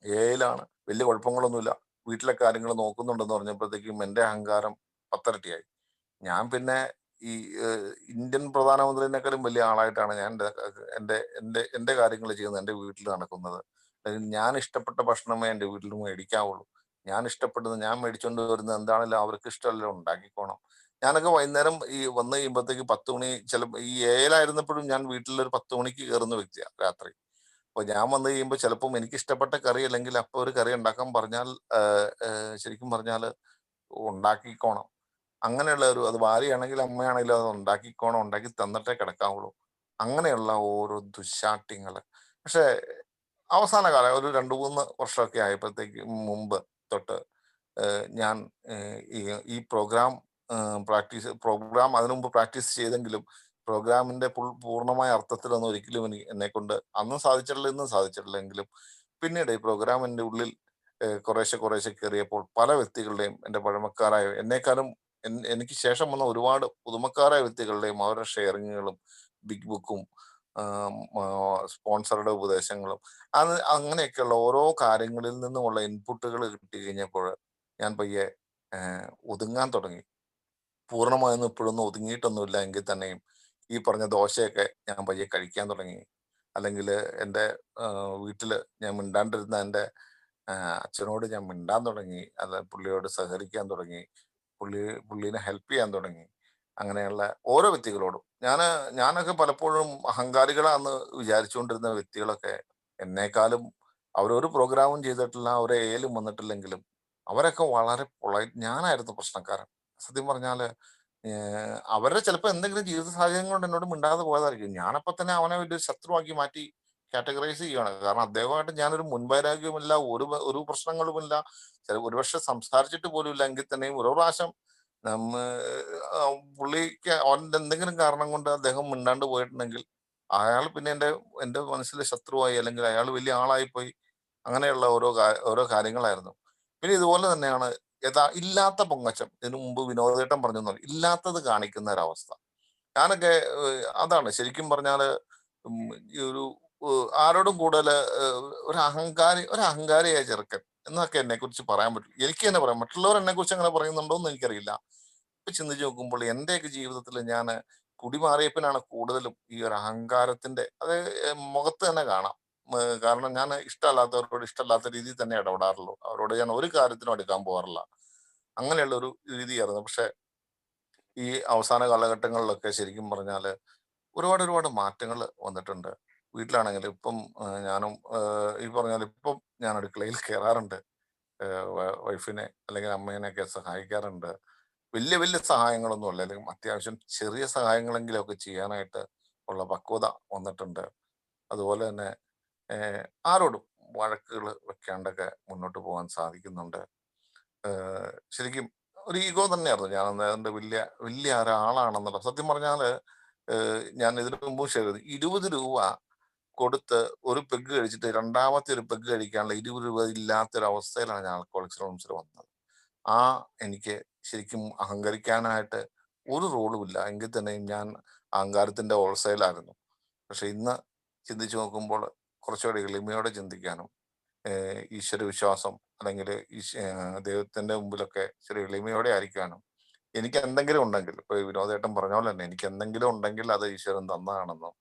എയിലാണ്. വലിയ കുഴപ്പങ്ങളൊന്നുമില്ല. വീട്ടിലെ കാര്യങ്ങൾ നോക്കുന്നുണ്ടെന്ന് പറഞ്ഞപ്പോഴത്തേക്കും എൻ്റെ അഹങ്കാരം 10 ഇരട്ടിയായി. ഞാൻ പിന്നെ ഈ ഇന്ത്യൻ പ്രധാനമന്ത്രിനെക്കാളും വലിയ ആളായിട്ടാണ് ഞാൻ എൻ്റെ എൻ്റെ എൻ്റെ കാര്യങ്ങൾ ചെയ്യുന്നത്, എൻ്റെ വീട്ടിൽ നടക്കുന്നത്. അല്ലെങ്കിൽ ഞാൻ ഇഷ്ടപ്പെട്ട ഭക്ഷണമേ എൻ്റെ വീട്ടിൽ മേടിക്കാവുള്ളൂ. ഞാൻ ഇഷ്ടപ്പെടുന്നത് ഞാൻ മേടിച്ചുകൊണ്ട് വരുന്നത് എന്താണെങ്കിലും അവർക്ക് ഇഷ്ടമല്ലോ ഉണ്ടാക്കിക്കോണം. ഞാനൊക്കെ വൈകുന്നേരം ഈ വന്നു കഴിയുമ്പോഴത്തേക്ക് 10 മണി, ചിലപ്പോൾ ഈ ഏലായിരുന്നപ്പോഴും ഞാൻ വീട്ടിലൊരു 10 മണിക്ക് കയറുന്ന വ്യക്തിയാണ് രാത്രി. അപ്പൊ ഞാൻ വന്നു കഴിയുമ്പോൾ ചിലപ്പം എനിക്ക് ഇഷ്ടപ്പെട്ട കറി അല്ലെങ്കിൽ അപ്പൊ ഒരു കറി ഉണ്ടാക്കാൻ പറഞ്ഞാൽ ശരിക്കും പറഞ്ഞാൽ ഉണ്ടാക്കിക്കോണം. അങ്ങനെയുള്ള അത് ഭാര്യയാണെങ്കിലും അമ്മയാണെങ്കിലും അത് ഉണ്ടാക്കിക്കോണം, ഉണ്ടാക്കി തന്നിട്ടേ കിടക്കാവുള്ളൂ. അങ്ങനെയുള്ള ഓരോ ദുശാഠ്യങ്ങള്. പക്ഷെ അവസാന കാലം ഒരു 2-3 വർഷമൊക്കെ ആയപ്പോഴത്തേക്ക് മുമ്പ് തൊട്ട് ഞാൻ ഈ ഈ പ്രോഗ്രാം അതിനു മുമ്പ് പ്രാക്ടീസ് ചെയ്തെങ്കിലും പ്രോഗ്രാമിന്റെ പൂർണ്ണമായ അർത്ഥത്തിലൊന്നും ഒരിക്കലും എന്നെ കൊണ്ട് അന്നും സാധിച്ചിട്ടില്ല, ഇന്നും സാധിച്ചിട്ടില്ലെങ്കിലും പിന്നീട് ഈ പ്രോഗ്രാമിന്റെ ഉള്ളിൽ കുറേശ്ശെ കുറേശ്ശെ കയറിയപ്പോൾ പല വ്യക്തികളുടെയും, എൻ്റെ പഴമക്കാരായ എന്നെക്കാളും എനിക്ക് ശേഷം വന്ന ഒരുപാട് പുതുമക്കാരായ വ്യക്തികളുടെയും അവരുടെ ഷെയറിങ്ങുകളും ബിഗ് ബുക്കും സ്പോൺസറുടെ ഉപദേശങ്ങളും അങ്ങനെയൊക്കെയുള്ള ഓരോ കാര്യങ്ങളിൽ നിന്നുമുള്ള ഇൻപുട്ടുകൾ കിട്ടി കഴിഞ്ഞപ്പോൾ ഞാൻ പയ്യെ ഒതുങ്ങാൻ തുടങ്ങി. പൂർണ്ണമായൊന്നും ഇപ്പോഴൊന്നും ഒതുങ്ങിയിട്ടൊന്നുമില്ല എങ്കിൽ തന്നെയും ഈ പറഞ്ഞ ദോശയൊക്കെ ഞാൻ പയ്യെ കഴിക്കാൻ തുടങ്ങി. അല്ലെങ്കിൽ എൻ്റെ വീട്ടിൽ ഞാൻ മിണ്ടാണ്ടിരുന്ന എൻ്റെ അച്ഛനോട് ഞാൻ മിണ്ടാൻ തുടങ്ങി, അത് പുള്ളിയോട് സഹകരിക്കാൻ തുടങ്ങി, പുള്ളീനെ ഹെൽപ്പ് ചെയ്യാൻ തുടങ്ങി. അങ്ങനെയുള്ള ഓരോ വ്യക്തികളോടും ഞാനൊക്കെ പലപ്പോഴും അഹങ്കാരികളാന്ന് വിചാരിച്ചുകൊണ്ടിരുന്ന വ്യക്തികളൊക്കെ എന്നേക്കാളും അവരൊരു പ്രോഗ്രാമും ചെയ്തിട്ടില്ല, ഒരു ഏലും വന്നിട്ടില്ലെങ്കിലും അവരൊക്കെ വളരെ പൊളൈറ്റ്. ഞാനായിരുന്നു പ്രശ്നക്കാരൻ. സത്യം പറഞ്ഞാല് അവരുടെ ചിലപ്പോൾ എന്തെങ്കിലും ജീവിത സാഹചര്യം കൊണ്ട് എന്നോട് മിണ്ടാതെ പോയതായിരിക്കും. ഞാനപ്പോ തന്നെ അവനെ വലിയൊരു ശത്രുവാക്കി മാറ്റി കാറ്റഗറൈസ് ചെയ്യുകയാണ്. കാരണം അദ്ദേഹമായിട്ട് ഞാനൊരു മുൻവൈരാഗ്യവുമില്ല, ഒരു പ്രശ്നങ്ങളുമില്ല, ഒരുപക്ഷെ സംസാരിച്ചിട്ട് പോലും ഇല്ല. എങ്കിൽ തന്നെയും ഒരു പ്രാവശ്യം നമ്മ പുള്ളിക്ക് അവന്റെ എന്തെങ്കിലും കാരണം കൊണ്ട് അദ്ദേഹം മിണ്ടാണ്ട് പോയിട്ടുണ്ടെങ്കിൽ അയാൾ പിന്നെ എൻ്റെ മനസ്സിലെ ശത്രുവായി, അല്ലെങ്കിൽ അയാൾ വലിയ ആളായി പോയി. അങ്ങനെയുള്ള ഓരോ കാര്യങ്ങളായിരുന്നു. പിന്നെ ഇതുപോലെ തന്നെയാണ് ഇല്ലാത്ത പൊങ്ങച്ചം. ഇതിനു മുമ്പ് വിനോദേട്ടൻ പറഞ്ഞു, ഇല്ലാത്തത് കാണിക്കുന്ന ഒരവസ്ഥ. ഞാനൊക്കെ അതാണ് ശരിക്കും പറഞ്ഞാല് ഈ ആരോടും കൂടുതൽ ഒരു അഹങ്കാരിയായ ചെറുക്കൻ എന്നൊക്കെ എന്നെ കുറിച്ച് പറയാൻ പറ്റും. എനിക്ക് തന്നെ പറയാം. മറ്റുള്ളവർ എന്നെ കുറിച്ച് അങ്ങനെ പറയുന്നുണ്ടോ എന്ന് എനിക്കറിയില്ല. ഇപ്പൊ ചിന്തിച്ച് നോക്കുമ്പോൾ എന്റെയൊക്കെ ജീവിതത്തിൽ ഞാൻ കുടിമാറിയപ്പിനാണ് കൂടുതലും ഈ ഒരു അഹങ്കാരത്തിന്റെ അത് മുഖത്ത് തന്നെ കാണാം. കാരണം ഞാൻ ഇഷ്ടമല്ലാത്തവരോട് ഇഷ്ടമല്ലാത്ത രീതിയിൽ തന്നെ ഇടപെടാറുള്ളൂ. അവരോട് ഞാൻ ഒരു കാര്യത്തിനും എടുക്കാൻ പോകാറില്ല. അങ്ങനെയുള്ള ഒരു രീതിയായിരുന്നു. പക്ഷെ ഈ അവസാന കാലഘട്ടങ്ങളിലൊക്കെ ശരിക്കും പറഞ്ഞാല് ഒരുപാട് മാറ്റങ്ങൾ വന്നിട്ടുണ്ട്. വീട്ടിലാണെങ്കിലും ഇപ്പം ഞാനും ഈ പറഞ്ഞാൽ ഇപ്പം ഞാൻ അടുക്കളയിൽ കയറാറുണ്ട്. വൈഫിനെ അല്ലെങ്കിൽ അമ്മേനെയൊക്കെ സഹായിക്കാറുണ്ട്. വലിയ വലിയ സഹായങ്ങളൊന്നും അല്ല, അല്ലെങ്കിൽ അത്യാവശ്യം ചെറിയ സഹായങ്ങളെങ്കിലും ഒക്കെ ചെയ്യാനായിട്ട് ഉള്ള പക്വത വന്നിട്ടുണ്ട്. അതുപോലെ തന്നെ ആരോടും വഴക്കുകൾ വെക്കാണ്ടൊക്കെ മുന്നോട്ട് പോകാൻ സാധിക്കുന്നുണ്ട്. ശരിക്കും ഒരു ഈഗോ തന്നെയായിരുന്നു ഞാൻ അതിന്റെ വലിയ വലിയ ഒരാളാണെന്നുള്ള. സത്യം പറഞ്ഞാല് ഞാൻ ഇതിനു മുമ്പ് ഷെയർ ചെയ്തു, 20 രൂപ കൊടുത്ത് ഒരു പെഗ് കഴിച്ചിട്ട് രണ്ടാമത്തെ ഒരു പെഗ് കഴിക്കാനുള്ള 20 രൂപ ഇല്ലാത്തൊരവസ്ഥയിലാണ് ഞാൻ ആൽക്കഹോളിക്സ് അനോണിമസിൽ വന്നത്. എനിക്ക് ശരിക്കും അഹങ്കരിക്കാനായിട്ട് ഒരു റോളുമില്ല. എങ്കിൽ തന്നെയും ഞാൻ അഹങ്കാരത്തിന്റെ ഹോൾസെയിലായിരുന്നു. പക്ഷെ ഇന്ന് ചിന്തിച്ചു നോക്കുമ്പോൾ കുറച്ചുകൂടി എളിമയോടെ ചിന്തിക്കാനും ഈശ്വര വിശ്വാസം അല്ലെങ്കിൽ ദൈവത്തിന്റെ മുമ്പിലൊക്കെ ഇച്ചിരി എളിമയോടെ ആയിരിക്കാനും എനിക്ക് എന്തെങ്കിലും ഉണ്ടെങ്കിൽ, ഇപ്പൊ വിനോദേട്ടൻ പറഞ്ഞ പോലെ തന്നെ എനിക്ക് എന്തെങ്കിലും ഉണ്ടെങ്കിൽ അത് ഈശ്വരൻ തന്നതാണെന്നും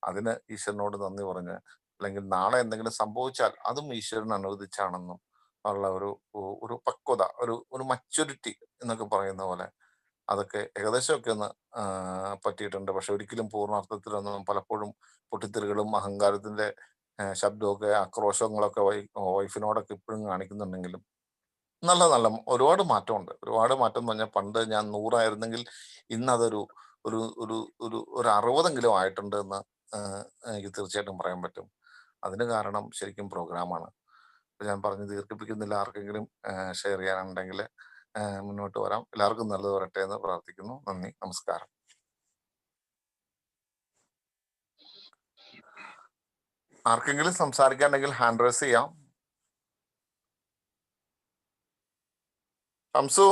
അതിന് ഈശ്വരനോട് നന്ദി പറഞ്ഞ്, അല്ലെങ്കിൽ നാളെ എന്തെങ്കിലും സംഭവിച്ചാൽ അതും ഈശ്വരൻ അനുവദിച്ചാണെന്നും ഉള്ള ഒരു പക്വത, ഒരു മച്യൂരിറ്റി എന്നൊക്കെ പറയുന്ന പോലെ അതൊക്കെ ഏകദേശമൊക്കെ ഒന്ന് പറ്റിയിട്ടുണ്ട്. പക്ഷെ ഒരിക്കലും പൂർണ്ണാർത്ഥത്തിലൊന്നും പലപ്പോഴും പൊട്ടിത്തെറികളും അഹങ്കാരത്തിന്റെ ശബ്ദമൊക്കെ ആക്രോശങ്ങളൊക്കെ വൈഫിനോടൊക്കെ ഇപ്പോഴും കാണിക്കുന്നുണ്ടെങ്കിലും നല്ല നല്ല ഒരുപാട് മാറ്റമുണ്ട്. ഒരുപാട് മാറ്റം എന്ന് പറഞ്ഞാൽ പണ്ട് ഞാൻ 100 ആയിരുന്നെങ്കിൽ ഇന്ന് അതൊരു ഒരു ഒരു ഒരു ഒരു 60 ആയിട്ടുണ്ട് എന്ന് എനിക്ക് തീർച്ചയായിട്ടും പറയാൻ പറ്റും. അതിന് കാരണം ശരിക്കും പ്രോഗ്രാമാണ്. ഞാൻ പറഞ്ഞ് ദീർഘിപ്പിക്കുന്നില്ല. ആർക്കെങ്കിലും ഷെയർ ചെയ്യാനുണ്ടെങ്കിൽ മുന്നോട്ട് വരാം. എല്ലാവർക്കും നല്ലത് വരട്ടെ എന്ന് പ്രാർത്ഥിക്കുന്നു. നന്ദി, നമസ്കാരം. ആർക്കെങ്കിലും സംസാരിക്കാനുണ്ടെങ്കിൽ ഹാൻഡ് റൈസ് ചെയ്യാം. ഷംസു,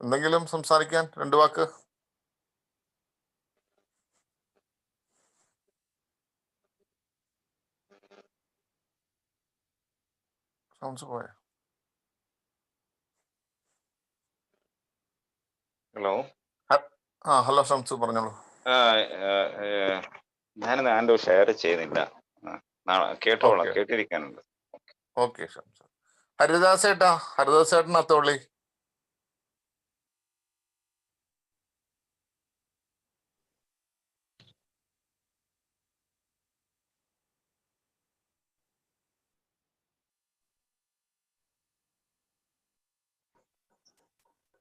എന്തെങ്കിലും സംസാരിക്കാൻ 2 വാക്ക്? ഷംസു പോയ? ഹലോ. ഹലോ ഷംസു, പറഞ്ഞോളൂ. ഞാനത് ആൻഡോ ഷെയർ ചെയ്യുന്നില്ല. കേട്ടോളാം, കേട്ടിരിക്കാനുണ്ട്. ഓക്കെ ഷംസു. ഹരിദാസേട്ടൻ അത്തോളി.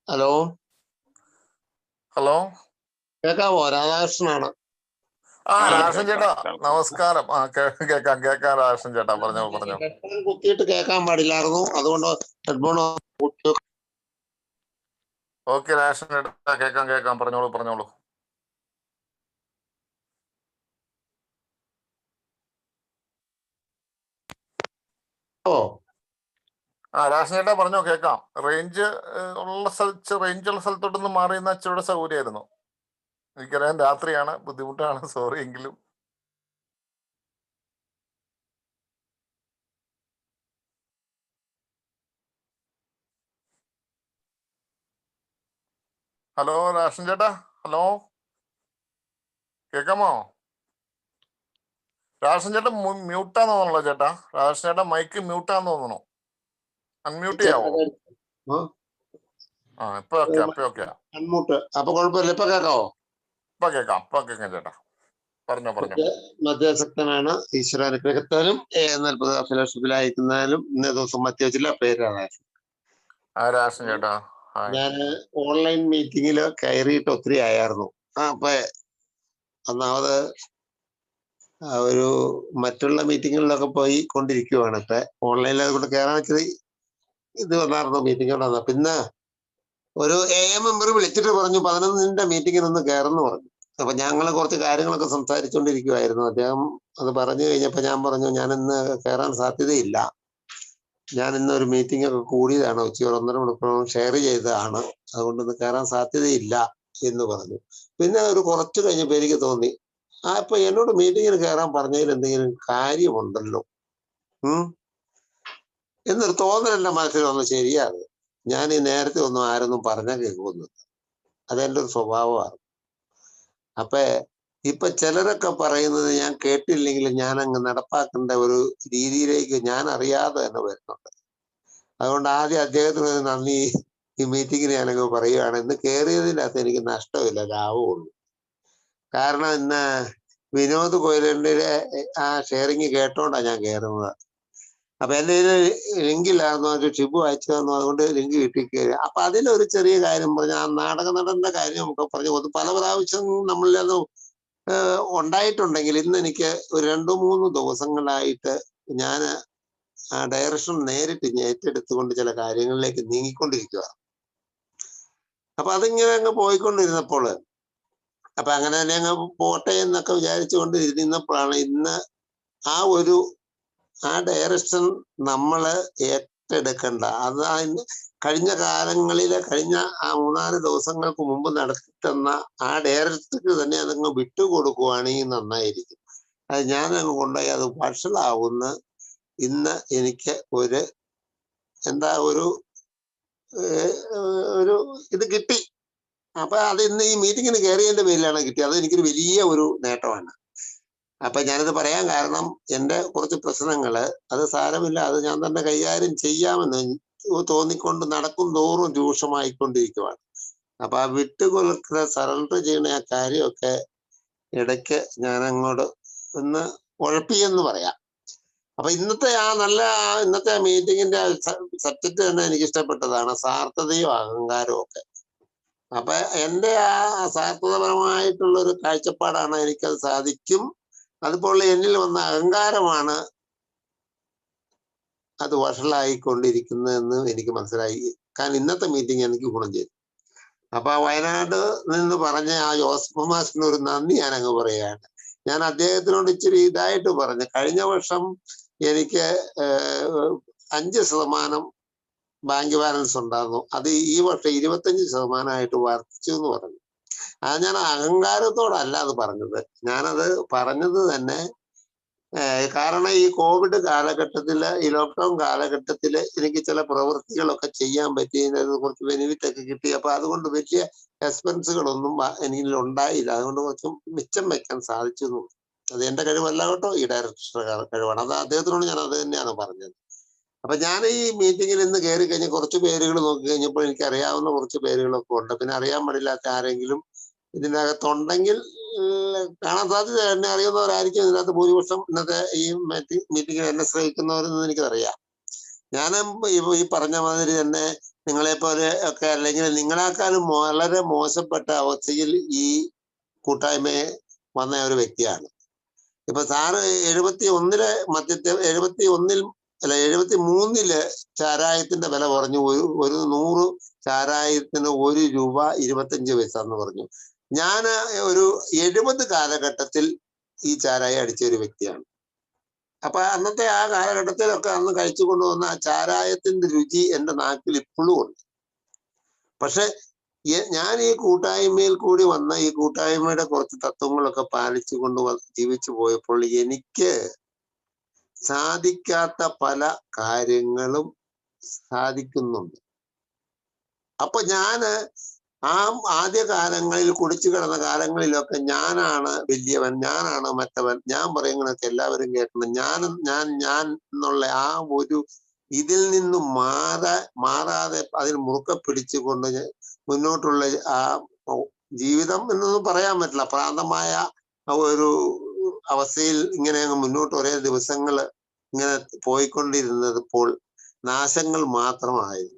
ഹലോ ഹലോ, കേക്കാവോ? രാധാകൃഷ്ണനാണ്. രാഷൻ ചേട്ടാ നമസ്കാരം. കേക്കാം രാഷൻ ചേട്ടാ, പറഞ്ഞോ. ഹെഡ്ഫോൺ കുത്തിയിട്ട് കേൾക്കാൻ പാടില്ലായിരുന്നു, അതുകൊണ്ട് ഹെഡ്ഫോൺ. ഓക്കെ രാഷൻ ചേട്ടാ, കേക്കാം. പറഞ്ഞോളൂ. രാഷൻ ചേട്ടാ പറഞ്ഞോ, കേക്കാം. റേഞ്ചുള്ള സ്ഥലത്തോട്ടൊന്ന് മാറിയെന്ന അച്ചയുടെ സൗകര്യമായിരുന്നു. എനിക്കറിയാം രാത്രിയാണ്, ബുദ്ധിമുട്ടാണ്, സോറി. എങ്കിലും ഹലോ രാഷൻ ചേട്ടാ, ഹലോ കേക്കാമോ? രാഷൻ ചേട്ടാ മ്യൂട്ടാന്ന് തോന്നണല്ലോ ചേട്ടാ. രാഷൻ ചേട്ടാ മൈക്ക് മ്യൂട്ടാന്ന് തോന്നണു. അൺമ്യൂട്ട് ചെയ്യാവോ? ഇപ്പൊ ഓക്കെ. അൺമ്യൂട്ട്. അപ്പൊ കുഴപ്പമില്ല. ഇപ്പൊ കേക്കാവോ? ഇപ്പൊ കേക്കാം ചേട്ടാ, പറഞ്ഞോ. മധ്യാസക്തനാണ്. ഈശ്വര അനുഗ്രഹത്താലും ഫെലോഷിപ്പിലായിരിക്കുന്നാലും ഇന്ന ദിവസം മധ്യവച്ചില്ല. പേര് രാഷൻ ചേട്ടാ. ഞാൻ ഓൺലൈൻ മീറ്റിങ്ങില് കയറിയിട്ട് ഒത്തിരി ആയിരുന്നു. അപ്പൊ ഒന്നാമത് ഒരു മറ്റുള്ള മീറ്റിങ്ങുകളിലൊക്കെ പോയി കൊണ്ടിരിക്കുവാണ്. ഇപ്പൊ ഓൺലൈനിൽ അതുകൊണ്ട് കയറാൻ ഇച്ചിരി ഇത് വന്നായിരുന്നു. മീറ്റിംഗ് വന്ന പിന്നെ ഒരു AM മെമ്പർ വിളിച്ചിട്ട് പറഞ്ഞു 11ന്റെ മീറ്റിങ്ങിനൊന്ന് കയറുന്നു പറഞ്ഞു. അപ്പൊ ഞങ്ങൾ കുറച്ച് കാര്യങ്ങളൊക്കെ സംസാരിച്ചുകൊണ്ടിരിക്കുവായിരുന്നു. അദ്ദേഹം അത് പറഞ്ഞു കഴിഞ്ഞപ്പോ ഞാൻ പറഞ്ഞു, ഞാൻ ഇന്ന് കയറാൻ സാധ്യതയില്ല. ഞാൻ ഇന്ന് ഒരു മീറ്റിംഗ് ഒക്കെ കൂടിയതാണ്, ഉച്ചയോടെ 1.5 മണിക്കൂർ ഷെയർ ചെയ്തതാണ്, അതുകൊണ്ട് ഇന്ന് കയറാൻ സാധ്യതയില്ല എന്ന് പറഞ്ഞു. പിന്നെ ഒരു കുറച്ച് കഴിഞ്ഞപ്പോ എനിക്ക് തോന്നി, ഇപ്പൊ എന്നോട് മീറ്റിങ്ങിന് കയറാൻ പറഞ്ഞതിൽ എന്തെങ്കിലും കാര്യമുണ്ടല്ലോ എന്നൊരു തോന്നൽ എന്റെ മനസ്സിൽ വന്ന്. ശരിയാണ്, ഞാൻ ഈ നേരത്തെ ഒന്നും ആരൊന്നും പറഞ്ഞാൽ കേൾക്കുന്നില്ല. അതെന്റെ ഒരു സ്വഭാവമാണ്. അപ്പൊ ഇപ്പൊ ചിലരൊക്കെ പറയുന്നത് ഞാൻ കേട്ടില്ലെങ്കിൽ ഞാൻ അങ്ങ് നടപ്പാക്കേണ്ട ഒരു രീതിയിലേക്ക് ഞാൻ അറിയാതെ തന്നെ വരുന്നുണ്ട്. അതുകൊണ്ട് ആദ്യം അദ്ദേഹത്തിന് നന്ദി. ഈ മീറ്റിങ്ങിന് ഞാനങ്ങ് പറയുകയാണ്, ഇന്ന് കയറിയതിൻ്റെ അകത്ത് എനിക്ക് നഷ്ടമില്ല, ലാഭമുള്ളൂ. കാരണം ഇന്ന് വിനോദ് കൊയിലിന്റെ ആ ഷെയറിങ് കേട്ടോണ്ടാണ് ഞാൻ കയറുന്നത്. അപ്പൊ എന്റെ ലിങ്കില്ലായിരുന്നു, ഒരു ഷിബു അയച്ചു തന്നു, അതുകൊണ്ട് ലിങ്ക് കിട്ടിക്കയറി. അപ്പൊ അതിലൊരു ചെറിയ കാര്യം പറഞ്ഞു, ആ നാടക നടന്റെ കാര്യം ഒക്കെ പറഞ്ഞു. പല പ്രാവശ്യം നമ്മളിലത് ഉണ്ടായിട്ടുണ്ടെങ്കിൽ ഇന്ന് എനിക്ക് ഒരു 2-3 ദിവസങ്ങളായിട്ട് ഞാൻ ആ ഡയറക്ഷൻ നേരിട്ട് ഏറ്റെടുത്തുകൊണ്ട് ചില കാര്യങ്ങളിലേക്ക് നീങ്ങിക്കൊണ്ടിരിക്കുക. അപ്പൊ അതിങ്ങനെ അങ്ങ് പോയിക്കൊണ്ടിരുന്നപ്പോൾ അപ്പൊ അങ്ങനെ തന്നെ അങ്ങ് പോട്ടെ എന്നൊക്കെ വിചാരിച്ചുകൊണ്ട് ഇരുന്നപ്പോഴാണ് ഇന്ന് ആ ഡയറക്ഷൻ നമ്മള് റെസ്റ്റ് എടുക്കണ്ട. അത് കഴിഞ്ഞ കാലങ്ങളിലെ കഴിഞ്ഞ ആ 3-4 ദിവസങ്ങൾക്ക് മുമ്പ് നടത്തിത്തന്ന ആ ഡയറക്ടർക്ക് തന്നെ അതങ്ങ് വിട്ടുകൊടുക്കുവാണെങ്കിൽ നന്നായിരിക്കും. അത് ഞാൻ അങ്ങ് കൊണ്ടുപോയി അത് വഷളാവുന്ന ഇന്ന് എനിക്ക് ഒരു ഒരു ഇത് കിട്ടി. അപ്പൊ അത് ഇന്ന് ഈ മീറ്റിങ്ങിന് കയറിയതിന്റെ പേരിലാണ് കിട്ടിയത്. അത് എനിക്കൊരു വലിയ ഒരു നേട്ടമാണ്. അപ്പൊ ഞാനിത് പറയാൻ കാരണം എന്റെ കുറച്ച് പ്രശ്നങ്ങള് അത് സാരമില്ല, അത് ഞാൻ തന്നെ കൈകാര്യം ചെയ്യാമെന്ന് തോന്നിക്കൊണ്ട് നടക്കും തോറും രൂക്ഷമായിക്കൊണ്ടിരിക്കുവാണ്. അപ്പൊ ആ വിട്ടുകൊടുക്കുന്ന സറണ്ടർ ചെയ്യുന്ന ആ കാര്യമൊക്കെ ഇടയ്ക്ക് ഞാൻ അങ്ങോട്ട് ഒന്ന് ഉഴപ്പിയെന്ന് പറയാം. അപ്പൊ ഇന്നത്തെ ആ മീറ്റിങ്ങിന്റെ സബ്ജക്ട് തന്നെ എനിക്ക് ഇഷ്ടപ്പെട്ടതാണ്, സാർത്ഥതയും അഹങ്കാരവും ഒക്കെ. അപ്പൊ എന്റെ ആ സാർത്ഥതപരമായിട്ടുള്ള ഒരു കാഴ്ചപ്പാടാണ്, എനിക്കത് സാധിക്കും. അതുപോലെ എന്നിൽ വന്ന അഹങ്കാരമാണ് അത് വഷളായിക്കൊണ്ടിരിക്കുന്നതെന്ന് എനിക്ക് മനസ്സിലായി. കാരണം ഇന്നത്തെ മീറ്റിംഗ് എനിക്ക് ഗുണം ചെയ്തു. അപ്പൊ വയനാട് നിന്ന് പറഞ്ഞ ആ ജോസഫ് മാഷിന് ഒരു നന്ദി ഞാൻ അങ്ങ് പറയുകയാണ്. ഞാൻ അദ്ദേഹത്തിനോട് ഇച്ചിരി ഇതായിട്ട് പറഞ്ഞു, കഴിഞ്ഞ വർഷം എനിക്ക് 5% ബാങ്ക് ബാലൻസ് ഉണ്ടായിരുന്നു, അത് ഈ വർഷം 25% വർദ്ധിച്ചു എന്ന് പറഞ്ഞു. അത് ഞാൻ അഹങ്കാരത്തോടല്ല അത് പറഞ്ഞത്. ഞാനത് പറഞ്ഞത് തന്നെ കാരണം ഈ കോവിഡ് കാലഘട്ടത്തില്, ഈ ലോക്ക്ഡൌൺ കാലഘട്ടത്തില് എനിക്ക് ചില പ്രവൃത്തികളൊക്കെ ചെയ്യാൻ പറ്റിയതിന് കുറച്ച് ബെനിഫിറ്റ് ഒക്കെ കിട്ടി. അപ്പൊ അതുകൊണ്ട് വലിയ എക്സ്പെൻസുകളൊന്നും എനിക്ക് ഉണ്ടായില്ല. അതുകൊണ്ട് കുറച്ച് മിച്ചം വെക്കാൻ സാധിച്ചു. അത് എന്റെ കഴിവല്ല കേട്ടോ, ഈ ഡയറക്ടറുടെ കഴിവാണ്. അത് അദ്ദേഹത്തിനോട് ഞാൻ അത് തന്നെയാണ് പറഞ്ഞത്. അപ്പൊ ഞാൻ ഈ മീറ്റിങ്ങിൽ ഇന്ന് കയറി കഴിഞ്ഞ് കുറച്ച് പേരുകൾ നോക്കി കഴിഞ്ഞപ്പോൾ എനിക്ക് അറിയാവുന്ന കുറച്ച് പേരുകളൊക്കെ ഉണ്ട്. പിന്നെ അറിയാൻ പാടില്ലാത്ത ആരെങ്കിലും ഇതിനകത്തുണ്ടെങ്കിൽ കാണാൻ സാധ്യത, എന്നെ അറിയുന്നവരായിരിക്കും ഇതിനകത്ത് ഭൂരിപക്ഷം ഇന്നത്തെ ഈ മീറ്റിങ്ങിൽ എന്നെ ശ്രമിക്കുന്നവരെന്ന് എനിക്കറിയാം. ഞാൻ ഈ പറഞ്ഞ മാതിരി തന്നെ നിങ്ങളെ പോലെ ഒക്കെ അല്ലെങ്കിൽ നിങ്ങളെക്കാളും വളരെ മോശപ്പെട്ട അവസ്ഥയിൽ ഈ കൂട്ടായ്മയെ വന്ന ഒരു വ്യക്തിയാണ്. ഇപ്പൊ സാറ് 73 ചാരായത്തിന്റെ വില പറഞ്ഞു. ഒരു 100 ചാരായത്തിന് ₹1.25 എന്ന് പറഞ്ഞു. ഞാൻ ഒരു 70 കാലഘട്ടത്തിൽ ഈ ചാരായം അടിച്ച ഒരു വ്യക്തിയാണ്. അപ്പൊ അന്നത്തെ ആ കാലഘട്ടത്തിലൊക്കെ അന്ന് കഴിച്ചു കൊണ്ടുവന്ന ആ ചാരായത്തിന്റെ രുചി എന്റെ നാക്കിൽ ഇപ്പോഴും ഉണ്ട്. പക്ഷെ ഞാൻ ഈ കൂട്ടായ്മയിൽ കൂടി വന്ന ഈ കൂട്ടായ്മയുടെ കുറച്ച് തത്വങ്ങളൊക്കെ പാലിച്ചുകൊണ്ട് ജീവിച്ചു പോയപ്പോൾ എനിക്ക് സാധിക്കാത്ത പല കാര്യങ്ങളും സാധിക്കുന്നുണ്ട്. അപ്പൊ ഞാന് ആ ആദ്യ കാലങ്ങളിൽ കുടിച്ചു കിടന്ന കാലങ്ങളിലൊക്കെ ഞാനാണ് വലിയവൻ, ഞാനാണ് മറ്റവൻ, ഞാൻ പറയുന്നതൊക്കെ എല്ലാവരും കേൾക്കണം, ഞാൻ എന്നുള്ള ആ ഒരു ഇതിൽ നിന്നും മാറാതെ അതിൽ മുറുക്കെ പിടിച്ചുകൊണ്ട് മുന്നോട്ടുള്ള ആ ജീവിതം എന്നൊന്നും പറയാൻ പറ്റില്ല, പ്രാന്തമായ ഒരു അവസ്ഥയിൽ ഇങ്ങനെ അങ്ങ് മുന്നോട്ട് ഒരേ ദിവസങ്ങൾ ഇങ്ങനെ പോയിക്കൊണ്ടിരുന്നപ്പോൾ നാശങ്ങൾ മാത്രമായിരുന്നു.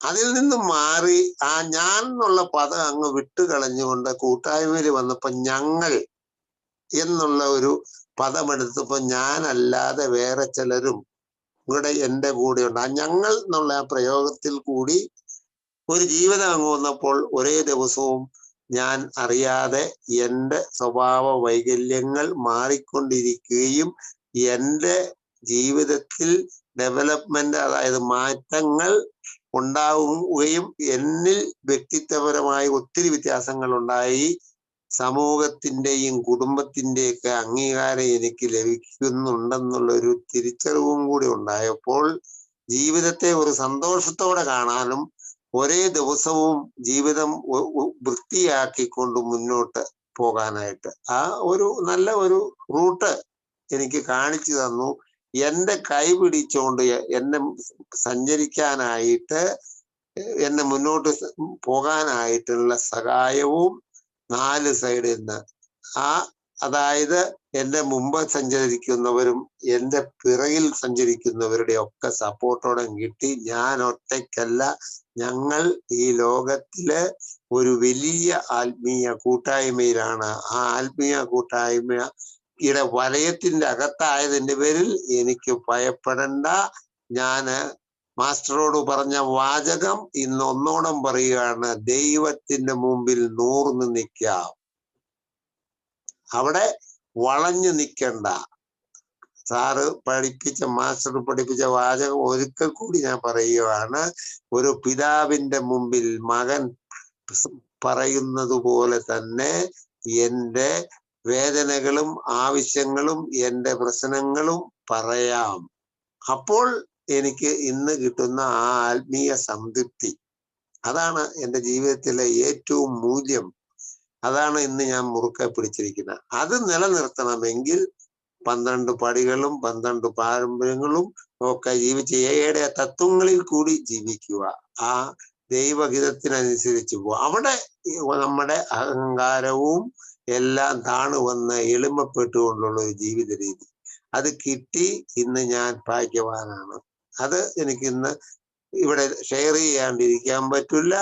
അതിൽ നിന്നും മാറി ആ ഞാൻ എന്നുള്ള പദം അങ്ങ് വിട്ടുകളഞ്ഞുകൊണ്ട് കൂട്ടായ്മയിൽ വന്നപ്പോ ഞങ്ങൾ എന്നുള്ള ഒരു പദമെടുത്തപ്പോ ഞാനല്ലാതെ വേറെ ചിലരും ഇവിടെ എൻ്റെ കൂടെയുണ്ട്. ആ ഞങ്ങൾ എന്നുള്ള ആ പ്രയോഗത്തിൽ കൂടി ഒരു ജീവിതം അങ്ങ് വന്നപ്പോൾ ഒരേ ദിവസവും ഞാൻ അറിയാതെ എൻ്റെ സ്വഭാവ വൈകല്യങ്ങൾ മാറിക്കൊണ്ടിരിക്കുകയും എൻ്റെ ജീവിതത്തിൽ ഡെവലപ്മെന്റ്, അതായത് മാറ്റങ്ങൾ ഉണ്ടാവുകയും എന്നിൽ വ്യക്തിത്വപരമായി ഒത്തിരി വ്യത്യാസങ്ങൾ ഉണ്ടായി. സമൂഹത്തിന്റെയും കുടുംബത്തിന്റെയൊക്കെ അംഗീകാരം എനിക്ക് ലഭിക്കുന്നുണ്ടെന്നുള്ളൊരു തിരിച്ചറിവും കൂടി ഉണ്ടായപ്പോൾ ജീവിതത്തെ ഒരു സന്തോഷത്തോടെ കാണാനും ഒരേ ദിവസവും ജീവിതം വൃത്തിയാക്കിക്കൊണ്ട് മുന്നോട്ട് പോകാനായിട്ട് ആ ഒരു നല്ല ഒരു റൂട്ട് എനിക്ക് കാണിച്ചു തന്നു. എന്റെ കൈ പിടിച്ചുകൊണ്ട് എന്നെ സഞ്ചരിക്കാനായിട്ട്, എന്നെ മുന്നോട്ട് പോകാനായിട്ടുള്ള സഹായവും 4 സൈഡിൽ നിന്ന് അതായത് എന്റെ മുമ്പ് സഞ്ചരിക്കുന്നവരും എന്റെ പിറകിൽ സഞ്ചരിക്കുന്നവരുടെ ഒക്കെ സപ്പോർട്ടോടെ കിട്ടി. ഞാൻ ഒറ്റയ്ക്കല്ല, ഞങ്ങൾ ഈ ലോകത്തിലെ ഒരു വലിയ ആത്മീയ കൂട്ടായ്മയിലാണ്. ആ ആത്മീയ കൂട്ടായ്മയുടെ വലയത്തിന്റെ അകത്തായതിന്റെ പേരിൽ എനിക്ക് ഭയപ്പെടണ്ട. ഞാന് മാസ്റ്ററോട് പറഞ്ഞ വാചകം ഇന്ന് ഒന്നോണം പറയുകയാണ്, ദൈവത്തിന്റെ മുമ്പിൽ നൂർന്ന് നിൽക്കാം, അവിടെ വളഞ്ഞു നിൽക്കണ്ട. സാറ് പഠിപ്പിച്ച മാസ്റ്റർ പഠിപ്പിച്ച വാചകം ഒരിക്കൽ കൂടി ഞാൻ പറയുകയാണ്. ഒരു പിതാവിന്റെ മുമ്പിൽ മകൻ പറയുന്നത് പോലെ തന്നെ എൻ്റെ വേദനകളും ആവശ്യങ്ങളും എൻ്റെ പ്രശ്നങ്ങളും പറയാം. അപ്പോൾ എനിക്ക് ഇന്ന് കിട്ടുന്ന ആ ആത്മീയ സംതൃപ്തി, അതാണ് എൻ്റെ ജീവിതത്തിലെ ഏറ്റവും മൂല്യം. അതാണ് ഇന്ന് ഞാൻ മുറുക്കെ പിടിച്ചിരിക്കുന്നത്. അത് നിലനിർത്തണമെങ്കിൽ 12 പടികളും 12 പാരമ്പര്യങ്ങളും ഒക്കെ ജീവിച്ച് ഏഴ് തത്വങ്ങളിൽ കൂടി ജീവിക്കുക. ആ ദൈവഹിതത്തിനനുസരിച്ച് പോവുക. അവിടെ നമ്മുടെ അഹങ്കാരവും എല്ലാം താണു വന്ന് എളിമപ്പെട്ടുകൊണ്ടുള്ള ഒരു ജീവിത രീതി അത് കിട്ടി. ഇന്ന് ഞാൻ ഭാഗ്യവാനാണ്. അത് എനിക്ക് ഇന്ന് ഇവിടെ ഷെയർ ചെയ്യാണ്ടിരിക്കാൻ പറ്റില്ല.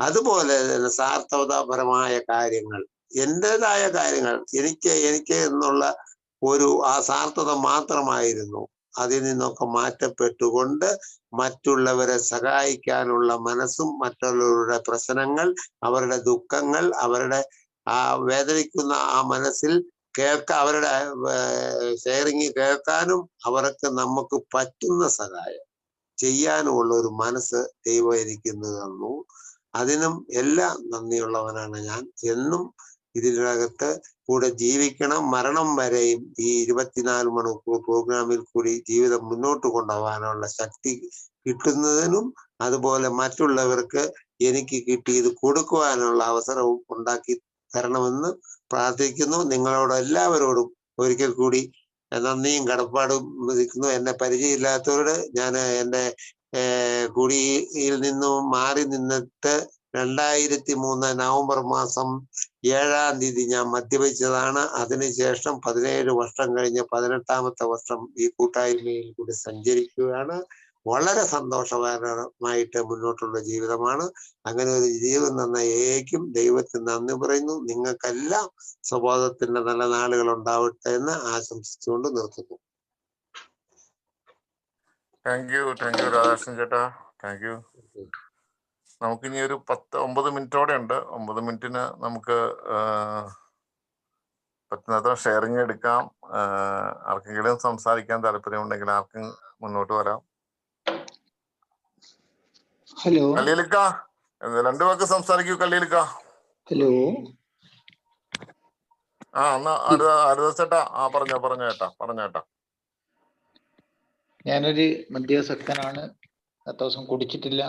അതുപോലെ തന്നെ സാർത്ഥകതാപരമായ കാര്യങ്ങൾ, എൻ്റെതായ കാര്യങ്ങൾ എനിക്ക് എന്നുള്ള ഒരു ആ സാർത്ഥത മാത്രമായിരുന്നു. അതിൽ നിന്നൊക്കെ മാറ്റപ്പെട്ടുകൊണ്ട് മറ്റുള്ളവരെ സഹായിക്കാനുള്ള മനസ്സും, മറ്റുള്ളവരുടെ പ്രശ്നങ്ങൾ, അവരുടെ ദുഃഖങ്ങൾ, അവരുടെ ആ വേദനിക്കുന്ന ആ മനസ്സിൽ അവരുടെ ഷെയറിങ് കേൾക്കാനും അവർക്ക് നമുക്ക് പറ്റുന്ന സഹായം ചെയ്യാനുമുള്ള ഒരു മനസ്സ് ദൈവം എനിക്ക് തന്നു. അതിനും എല്ലാം നന്ദിയുള്ളവനാണ് ഞാൻ. എന്നും ഇതിനകത്ത് കൂടെ ജീവിക്കണം. മരണം വരെയും ഈ 24 മണിക്കൂർ പ്രോഗ്രാമിൽ കൂടി ജീവിതം മുന്നോട്ട് കൊണ്ടുപോകാനുള്ള ശക്തി കിട്ടുന്നതിനും, അതുപോലെ മറ്റുള്ളവർക്ക് എനിക്ക് കിട്ടിയത് കൊടുക്കുവാനുള്ള അവസരവും ഉണ്ടാക്കി തരണമെന്ന് പ്രാർത്ഥിക്കുന്നു. നിങ്ങളോട് എല്ലാവരോടും ഒരിക്കൽ കൂടി നന്ദിയും കടപ്പാടും വിധിക്കുന്നു. എന്നെ പരിചയമില്ലാത്തവരോട് ഞാൻ എൻ്റെ കുടിയിൽ നിന്നും മാറി നിന്നിട്ട് 2003 നവംബർ മാസം 7-ാം തീയതി ഞാൻ മദ്യപിച്ചതാണ്. അതിനുശേഷം 17 വർഷം കഴിഞ്ഞ് 18ാമത്തെ വർഷം ഈ കൂട്ടായ്മയിൽ കൂടി സഞ്ചരിക്കുകയാണ്. വളരെ സന്തോഷകരമായിട്ട് മുന്നോട്ടുള്ള ജീവിതമാണ്. അങ്ങനെ ഒരു ജീവിതം തന്ന ഏക്കും ദൈവത്തിന് നന്ദി പറയുന്നു. നിങ്ങൾക്കെല്ലാം സ്വബോധത്തിന്റെ നല്ല നാളുകൾ ഉണ്ടാവട്ടെ എന്ന് ആശംസിച്ചുകൊണ്ട് നിർത്തുന്നു. താങ്ക് യു രാധാകൃഷ്ണൻ ചേട്ടാ, താങ്ക് യു. നമുക്കിനി ഒരു 9 മിനിറ്റോടെ ഉണ്ട്. 9 മിനിറ്റിന് നമുക്ക് പറ്റുന്നത്ര ഷെയറിങ് എടുക്കാം. ആർക്കെങ്കിലും സംസാരിക്കാൻ താല്പര്യമുണ്ടെങ്കിൽ ആർക്കും മുന്നോട്ട് വരാം. ഹലോ കല്ലിലിക്ക, 2 വാക്ക് സംസാരിക്കൂ. കല്ലിലിക്ക. ഹലോ. എന്നാ ഹരിദാസേട്ടാ, പറഞ്ഞോ ചേട്ടാ. ഞാനൊരു മദ്യാസക്തനാണ്. 10 ദിവസം കുടിച്ചിട്ടില്ല.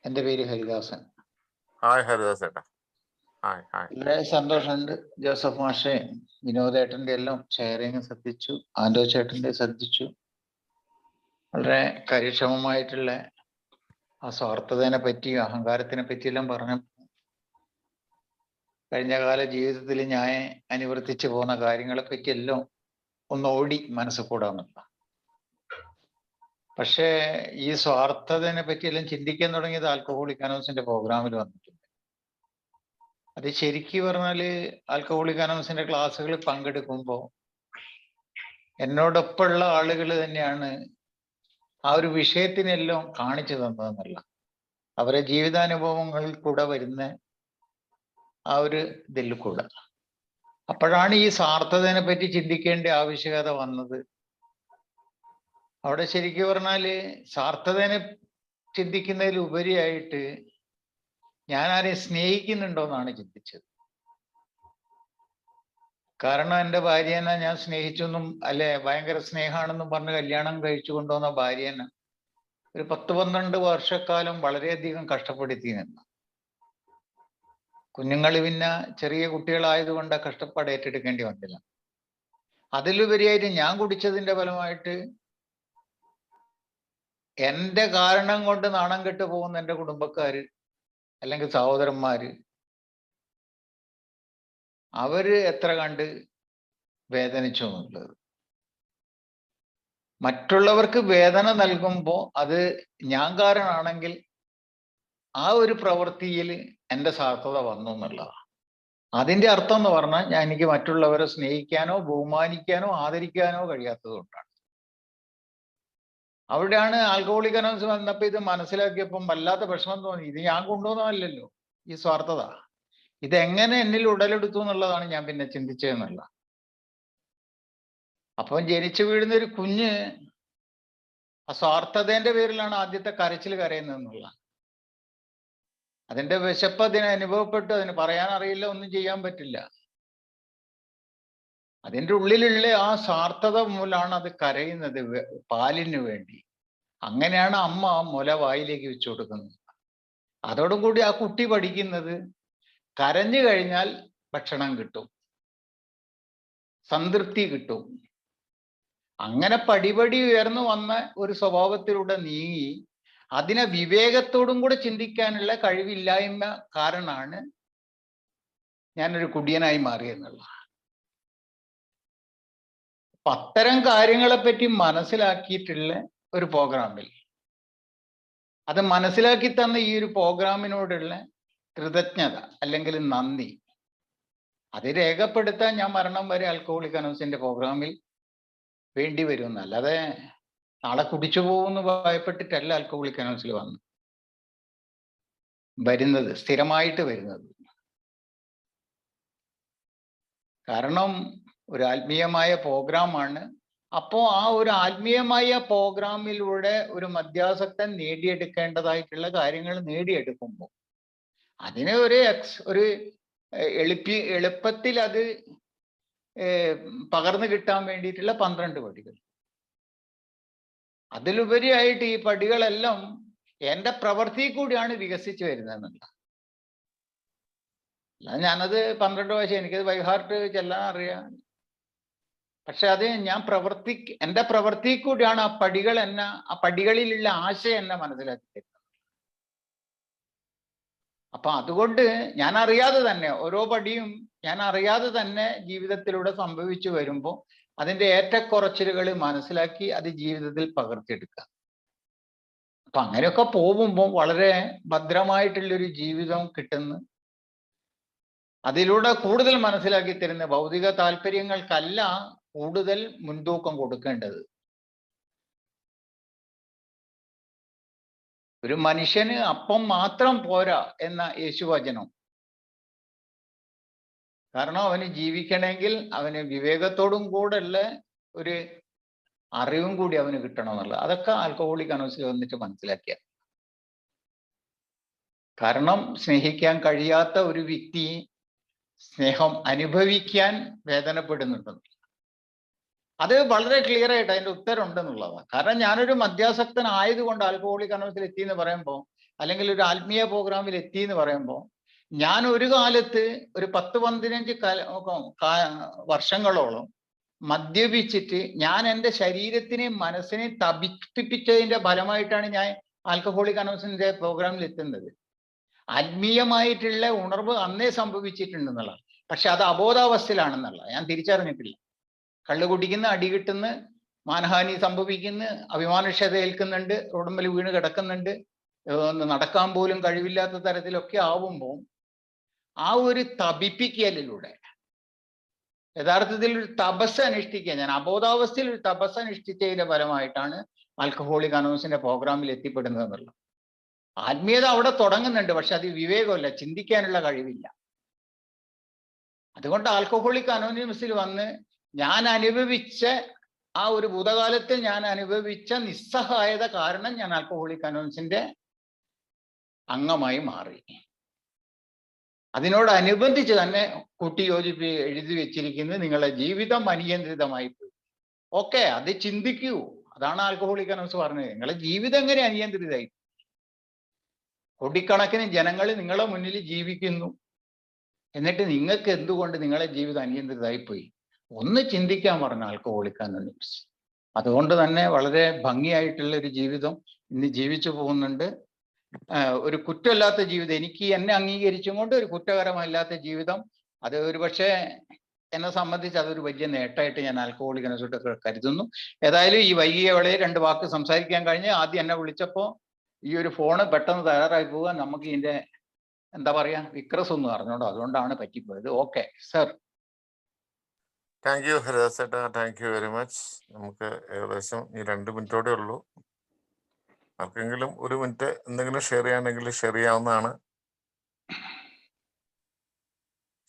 എൻ്റെ പേര് ഹരിദാസൻ. ഹായ് ഹരിദാസേട്ടാ. ഹായ്. വളരെ സന്തോഷമുണ്ട്. ജോസഫ് മാഷെ, വിനോദേട്ടൻ്റെ എല്ലാം ഷെയറിങ് ശ്രദ്ധിച്ചു, ആൻഡോ ചേട്ടൻ്റെ ശ്രദ്ധിച്ചു. വളരെ കാര്യക്ഷമമായിട്ടുള്ള ആ സ്വാർത്ഥതയെ പറ്റി, അഹങ്കാരത്തിനെ പറ്റിയെല്ലാം പറഞ്ഞു. കഴിഞ്ഞ കാല ജീവിതത്തിൽ ഞാൻ അനുവർത്തിച്ചു പോകുന്ന കാര്യങ്ങളെ പറ്റിയെല്ലാം ഒന്ന് ഓടി മനസ്സിൽ കൂടാമെന്നില്ല. പക്ഷേ ഈ സ്വാർത്ഥതയെ പറ്റിയെല്ലാം ചിന്തിക്കാൻ തുടങ്ങിയത് ആൽക്കഹോളിക് അനോൺസിന്റെ പ്രോഗ്രാമിൽ വന്നിട്ടുണ്ട്. അത് ശരിക്കും പറഞ്ഞാല് ആൽക്കഹോളിക് അനോൺസിന്റെ ക്ലാസ്സുകൾ പങ്കെടുക്കുമ്പോൾ എന്നോടൊപ്പമുള്ള ആളുകൾ തന്നെയാണ് ആ ഒരു വിഷയത്തിനെല്ലാം കാണിച്ചു തന്നതെന്നല്ല, അവരെ ജീവിതാനുഭവങ്ങളിൽ കൂടെ വരുന്ന ആ ഒരു ഇതിൽ കൂടെ. അപ്പോഴാണ് ഈ സ്വാർത്ഥതയെ പറ്റി ചിന്തിക്കേണ്ട ആവശ്യകത വന്നത്. അവിടെ ശരിക്കും പറഞ്ഞാല് സ്വാർത്ഥതയെ ചിന്തിക്കുന്നതിൽ ഉപരിയായിട്ട് ഞാൻ ആരെയും സ്നേഹിക്കുന്നുണ്ടോ എന്നാണ് ചിന്തിച്ചത്. കാരണം എൻ്റെ ഭാര്യേനെ ഞാൻ സ്നേഹിച്ചൊന്നും അല്ലെ, ഭയങ്കര സ്നേഹമാണെന്നും പറഞ്ഞ് കല്യാണം കഴിച്ചു കൊണ്ടുവന്ന ഭാര്യേനെ ഒരു 10-12 വർഷക്കാലം വളരെയധികം കഷ്ടപ്പെടുത്തി നിന്നു. കുഞ്ഞുങ്ങൾ പിന്നെ ചെറിയ കുട്ടികളായതുകൊണ്ട് കഷ്ടപ്പാട് ഏറ്റെടുക്കേണ്ടി വന്നില്ല. അതിലുപരിയായിട്ട് ഞാൻ കുടിച്ചതിന്റെ ഫലമായിട്ട് എൻ്റെ കാരണം കൊണ്ട് നാണം കെട്ടു പോകുന്ന എൻ്റെ കുടുംബക്കാര് അല്ലെങ്കിൽ സഹോദരന്മാര്, അവര് എത്ര കണ്ട് വേദനിച്ചു എന്നുള്ളത്. മറ്റുള്ളവർക്ക് വേദന നൽകുമ്പോൾ അത് ഞാൻ കാരണമാണെങ്കിൽ ആ ഒരു പ്രവൃത്തിയിൽ എൻ്റെ സാർത്ഥത വന്നു എന്നുള്ളതാണ്. അതിൻ്റെ അർത്ഥം എന്ന് പറഞ്ഞാൽ എനിക്ക് മറ്റുള്ളവരെ സ്നേഹിക്കാനോ ബഹുമാനിക്കാനോ ആദരിക്കാനോ കഴിയാത്തത് കൊണ്ടാണ്. അവിടെയാണ് ആൽക്കഹോളിക് അനോൺസ് വന്നപ്പോൾ ഇത് മനസ്സിലാക്കിയപ്പം വല്ലാത്ത വിഷമം തോന്നി. ഇത് ഞാൻ കൊണ്ടുവന്നതല്ലല്ലോ ഈ സ്വാർത്ഥത, ഇതെങ്ങനെ എന്നിൽ ഉടലെടുത്തു എന്നുള്ളതാണ് ഞാൻ പിന്നെ ചിന്തിച്ചതെന്നല്ല. അപ്പം ജനിച്ചു വീഴുന്ന ഒരു കുഞ്ഞ് അസ്വാർത്ഥതേന്റെ പേരിലാണ് ആദ്യത്തെ കരച്ചിൽ കരയുന്നതെന്നുള്ള. അതിന്റെ വിശപ്പ് അതിന് അനുഭവപ്പെട്ടു, അതിന് പറയാൻ അറിയില്ല, ഒന്നും ചെയ്യാൻ പറ്റില്ല. അതിൻ്റെ ഉള്ളിലുള്ള ആ സ്വാർത്ഥത മൂലമാണ് അത് കരയുന്നത്, പാലിന് വേണ്ടി. അങ്ങനെയാണ് അമ്മ മുല വായിലേക്ക് വെച്ചു കൊടുക്കുന്നത്. അതോടുകൂടി ആ കുട്ടി പഠിക്കുന്നത് കരഞ്ഞു കഴിഞ്ഞാൽ ഭക്ഷണം കിട്ടും, സംതൃപ്തി കിട്ടും. അങ്ങനെ പടിപടി ഉയർന്നു വന്ന ഒരു സ്വഭാവത്തിലൂടെ നീങ്ങി അതിനെ വിവേകത്തോടും കൂടെ ചിന്തിക്കാനുള്ള കഴിവില്ലായ്മ കാരണമാണ് ഞാനൊരു കുടിയനായി മാറിയെന്നുള്ള. അപ്പൊ അത്തരം കാര്യങ്ങളെപ്പറ്റി മനസ്സിലാക്കിയിട്ടുള്ള ഒരു പ്രോഗ്രാമിൽ, അത് മനസ്സിലാക്കി തന്ന ഈ ഒരു പ്രോഗ്രാമിനോടുള്ള കൃതജ്ഞത അല്ലെങ്കിൽ നന്ദി, അത് രേഖപ്പെടുത്താൻ ഞാൻ മരണം വരെ ആൽക്കഹോളിക് അനോൺസിന്റെ പ്രോഗ്രാമിൽ വേണ്ടി വരും. അല്ലാതെ നാളെ കുടിച്ചു പോകുമെന്ന് ഭയപ്പെട്ടിട്ടല്ല ആൽക്കഹോളിക് അനോൺസിൽ വരുന്നത്, സ്ഥിരമായിട്ട് വരുന്നത്. കാരണം ഒരു ആത്മീയമായ പ്രോഗ്രാമാണ്. അപ്പോൾ ആ ഒരു ആത്മീയമായ പ്രോഗ്രാമിലൂടെ ഒരു മദ്യാസക്തൻ നേടിയെടുക്കേണ്ടതായിട്ടുള്ള കാര്യങ്ങൾ നേടിയെടുക്കുമ്പോൾ അതിനെ ഒരു എളുപ്പത്തിൽ അത് പകർന്നു കിട്ടാൻ വേണ്ടിയിട്ടുള്ള 12 പടികൾ. അതിലുപരിയായിട്ട് ഈ പടികളെല്ലാം എൻ്റെ പ്രവൃത്തി കൂടിയാണ് വികസിച്ചു വരുന്നതെന്നല്ല. അല്ല ഞാനത് 12 പ്രാവശ്യം എനിക്കത് ബൈഹാർട്ട് ചെല്ലാൻ അറിയാം. പക്ഷെ അത് ഞാൻ എൻ്റെ പ്രവൃത്തി കൂടിയാണ് ആ പടികൾ ആ പടികളിലുള്ള ആശയം എന്നെ മനസ്സിലാക്കി തരുന്നത്. അപ്പൊ അതുകൊണ്ട് ഞാൻ അറിയാതെ തന്നെ ഓരോ പടിയും ഞാൻ അറിയാതെ തന്നെ ജീവിതത്തിലൂടെ സംഭവിച്ചു വരുമ്പോൾ അതിൻ്റെ ഏറ്റക്കുറച്ചിലുകൾ മനസ്സിലാക്കി അത് ജീവിതത്തിൽ പകർത്തിയെടുക്കുക. അപ്പൊ അങ്ങനെയൊക്കെ പോകുമ്പോൾ വളരെ ഭദ്രമായിട്ടുള്ളൊരു ജീവിതം കിട്ടുന്നു. അതിലൂടെ കൂടുതൽ മനസ്സിലാക്കി തരുന്ന ഭൗതിക താല്പര്യങ്ങൾക്കല്ല കൂടുതൽ മുൻതൂക്കം കൊടുക്കേണ്ടത്. ഒരു മനുഷ്യന് അപ്പം മാത്രം പോരാ എന്ന യേശുവചനം. കാരണം അവന് ജീവിക്കണമെങ്കിൽ അവന് വിവേകത്തോടും കൂടെയുള്ള ഒരു അറിവും കൂടി അവന് കിട്ടണം എന്നുള്ളത്. അതൊക്കെ ആൽക്കഹോളിക് അനോൺസിൽ വന്നിട്ട് മനസ്സിലാക്കിയ. കാരണം സ്നേഹിക്കാൻ കഴിയാത്ത ഒരു വ്യക്തി സ്നേഹം അനുഭവിക്കാൻ വേദനപ്പെടുന്നുണ്ടെന്ന്, അത് വളരെ ക്ലിയർ ആയിട്ട് അതിന്റെ ഉത്തരം ഉണ്ടെന്നുള്ളതാണ്. കാരണം ഞാനൊരു മദ്യാസക്തൻ ആയതുകൊണ്ട് ആൽക്കഹോളിക് അനോൺസിൽ എത്തി എന്ന് പറയുമ്പോൾ, അല്ലെങ്കിൽ ഒരു ആത്മീയ പ്രോഗ്രാമിൽ എത്തി എന്ന് പറയുമ്പോൾ, ഞാൻ ഒരു കാലത്ത് ഒരു 10-15 വർഷങ്ങളോളം മദ്യപിച്ചിട്ട് ഞാൻ എൻ്റെ ശരീരത്തിനെയും മനസ്സിനെയും തപിപ്പിച്ചതിന്റെ ഫലമായിട്ടാണ് ഞാൻ ആൽക്കഹോളിക് അനോൺസിന്റെ പ്രോഗ്രാമിൽ എത്തുന്നത്. ആത്മീയമായിട്ടുള്ള ഉണർവ് അന്നേ സംഭവിച്ചിട്ടുണ്ടെന്നുള്ള, പക്ഷെ അത് അബോധാവസ്ഥയിലാണെന്നുള്ള ഞാൻ തിരിച്ചറിഞ്ഞിട്ടില്ല. കള്ളു കുടിക്കുന്ന, അടി കിട്ടുന്ന, മാനഹാനി സംഭവിക്കുന്ന, അഭിമാനക്ഷത ഏൽക്കുന്നുണ്ട്, റോഡുമ്മൽ വീണ് കിടക്കുന്നുണ്ട്, നടക്കാൻ പോലും കഴിവില്ലാത്ത തരത്തിലൊക്കെ ആവുമ്പോൾ ആ ഒരു തപിപ്പിക്കലിലൂടെ യഥാർത്ഥത്തിൽ ഒരു തപസ് അനുഷ്ഠിക്കുക, ഞാൻ അബോധാവസ്ഥയിൽ ഒരു തപസ് അനുഷ്ഠിച്ചതിന്റെ ഫലമായിട്ടാണ് ആൽക്കഹോളിക് അനോൺസിന്റെ പ്രോഗ്രാമിൽ എത്തിപ്പെടുന്നത് എന്നുള്ളത്. ആത്മീയത അവിടെ തുടങ്ങുന്നുണ്ട്, പക്ഷെ അത് വിവേകമല്ല, ചിന്തിക്കാനുള്ള കഴിവില്ല. അതുകൊണ്ട് ആൽക്കഹോളിക് അനോണിമസിൽ വന്ന് ഞാൻ അനുഭവിച്ച ആ ഒരു ഭൂതകാലത്തിൽ ഞാൻ അനുഭവിച്ച നിസ്സഹായത കാരണം ഞാൻ ആൽക്കഹോളിക് അനോൺസിന്റെ അംഗമായി മാറി. അതിനോടനുബന്ധിച്ച് തന്നെ കൂട്ടിയോജിപ്പി എഴുതി വെച്ചിരിക്കുന്നത് നിങ്ങളുടെ ജീവിതം അനിയന്ത്രിതമായി പോയി. ഓക്കെ, അത് ചിന്തിക്കൂ. അതാണ് ആൽക്കഹോളിക് അനോൺസ് പറഞ്ഞത്. നിങ്ങളുടെ ജീവിതം എങ്ങനെ അനിയന്ത്രിതമായി? കോടിക്കണക്കിന് ജനങ്ങൾ നിങ്ങളെ മുന്നിൽ ജീവിക്കുന്നു, എന്നിട്ട് നിങ്ങൾക്ക് എന്തുകൊണ്ട് നിങ്ങളെ ജീവിതം അനിയന്ത്രിതമായി പോയി? ഒന്ന് ചിന്തിക്കാൻ പറഞ്ഞ ആൽക്കഹോളിക് അനോണിമസ്. അതുകൊണ്ട് തന്നെ വളരെ ഭംഗിയായിട്ടുള്ള ഒരു ജീവിതം ഇന്ന് ജീവിച്ചു പോകുന്നുണ്ട്. ഒരു കുറ്റമില്ലാത്ത ജീവിതം, എനിക്ക് എന്നെ അംഗീകരിച്ചും കൊണ്ട് ഒരു കുറ്റകരമല്ലാത്ത ജീവിതം, അത് ഒരു പക്ഷേ എന്നെ സംബന്ധിച്ച് അതൊരു വലിയ നേട്ടമായിട്ട് ഞാൻ ആൽക്കഹോളിക് അനോൺസിലൂടെ കരുതുന്നു. ഏതായാലും ഈ വൈകിയ വേളയിൽ 2 വാക്ക് സംസാരിക്കാൻ കഴിഞ്ഞ്, ആദ്യം എന്നെ വിളിച്ചപ്പോൾ ഈ ഒരു ഫോണ് പെട്ടെന്ന് തയ്യാറായി പോവുക, നമുക്ക് ഇതിന്റെ എന്താ പറയാ വിക്രസ് ഒന്നും അറിഞ്ഞോണ്ടോ, അതുകൊണ്ടാണ് പറ്റിപ്പോയത്. Okay sir. താങ്ക് യു ഹരിദാസേട്ടാ, താങ്ക് യു വെരി മച്ച്. നമുക്ക് ഏകദേശം ഈ 2 മിനിറ്റോടെ ഉള്ളൂ. ആർക്കെങ്കിലും 1 മിനിറ്റ് എന്തെങ്കിലും ഷെയർ ചെയ്യാണെങ്കിൽ ഷെയർ ചെയ്യാവുന്നതാണ്.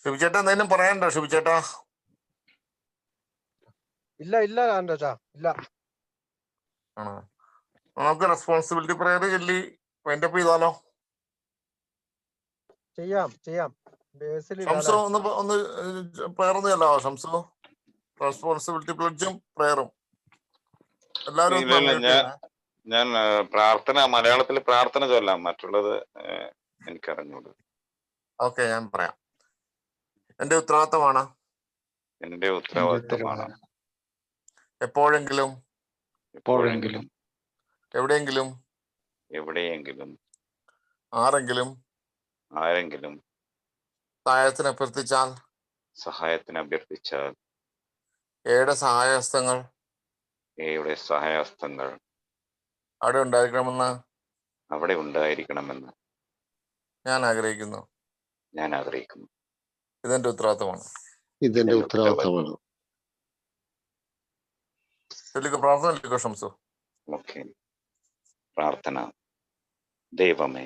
ഷിബുചേട്ടാ എന്തെങ്കിലും പറയാനുണ്ടോ? ഷിബുചേട്ടാ ഇല്ല ആൻഡ്രോച്ചാ, ഇല്ല. ആണോ? നമുക്ക് റെസ്പോൺസിബിലിറ്റി പ്രയർ ചൊല്ലി വൈൻഡപ്പ് ചെയ്താലോ? ചെയ്യാം. ബേസിൽ ഷംസു ഒന്ന് പ്രയർ ഒന്ന് ചെല്ലാവോ ഷംസു? റെസ്പോൺസിബിലിറ്റി പ്ലഡ്ജും പ്രയറും എല്ലാവരും ഒന്ന് ഇല്ല unmute ചെയ്യണേ. ഞാൻ പ്രാർത്ഥന മലയാളത്തിൽ പ്രാർത്ഥന ചൊല്ലാം, മറ്റുള്ളത് എനിക്കറിഞ്ഞൂടു. ഓക്കെ, ഞാൻ പറയാം. എന്റെ ഉത്തരവാദിത്തമാണ് എപ്പോഴെങ്കിലും എവിടെയെങ്കിലും ആരെങ്കിലും സഹായത്തിന് അഭ്യർത്ഥിച്ചാൽ ഏയുടെ സഹായഹസ്തങ്ങൾ അവിടെ ഉണ്ടായിരിക്കണമെന്ന് ഞാൻ ആഗ്രഹിക്കുന്നു. ഇതെന്റെ ഉത്തരവാദിത്തമാണ്. പ്രാർത്ഥന ഷംസു. ഓക്കെ. പ്രാർത്ഥന. ദൈവമേ,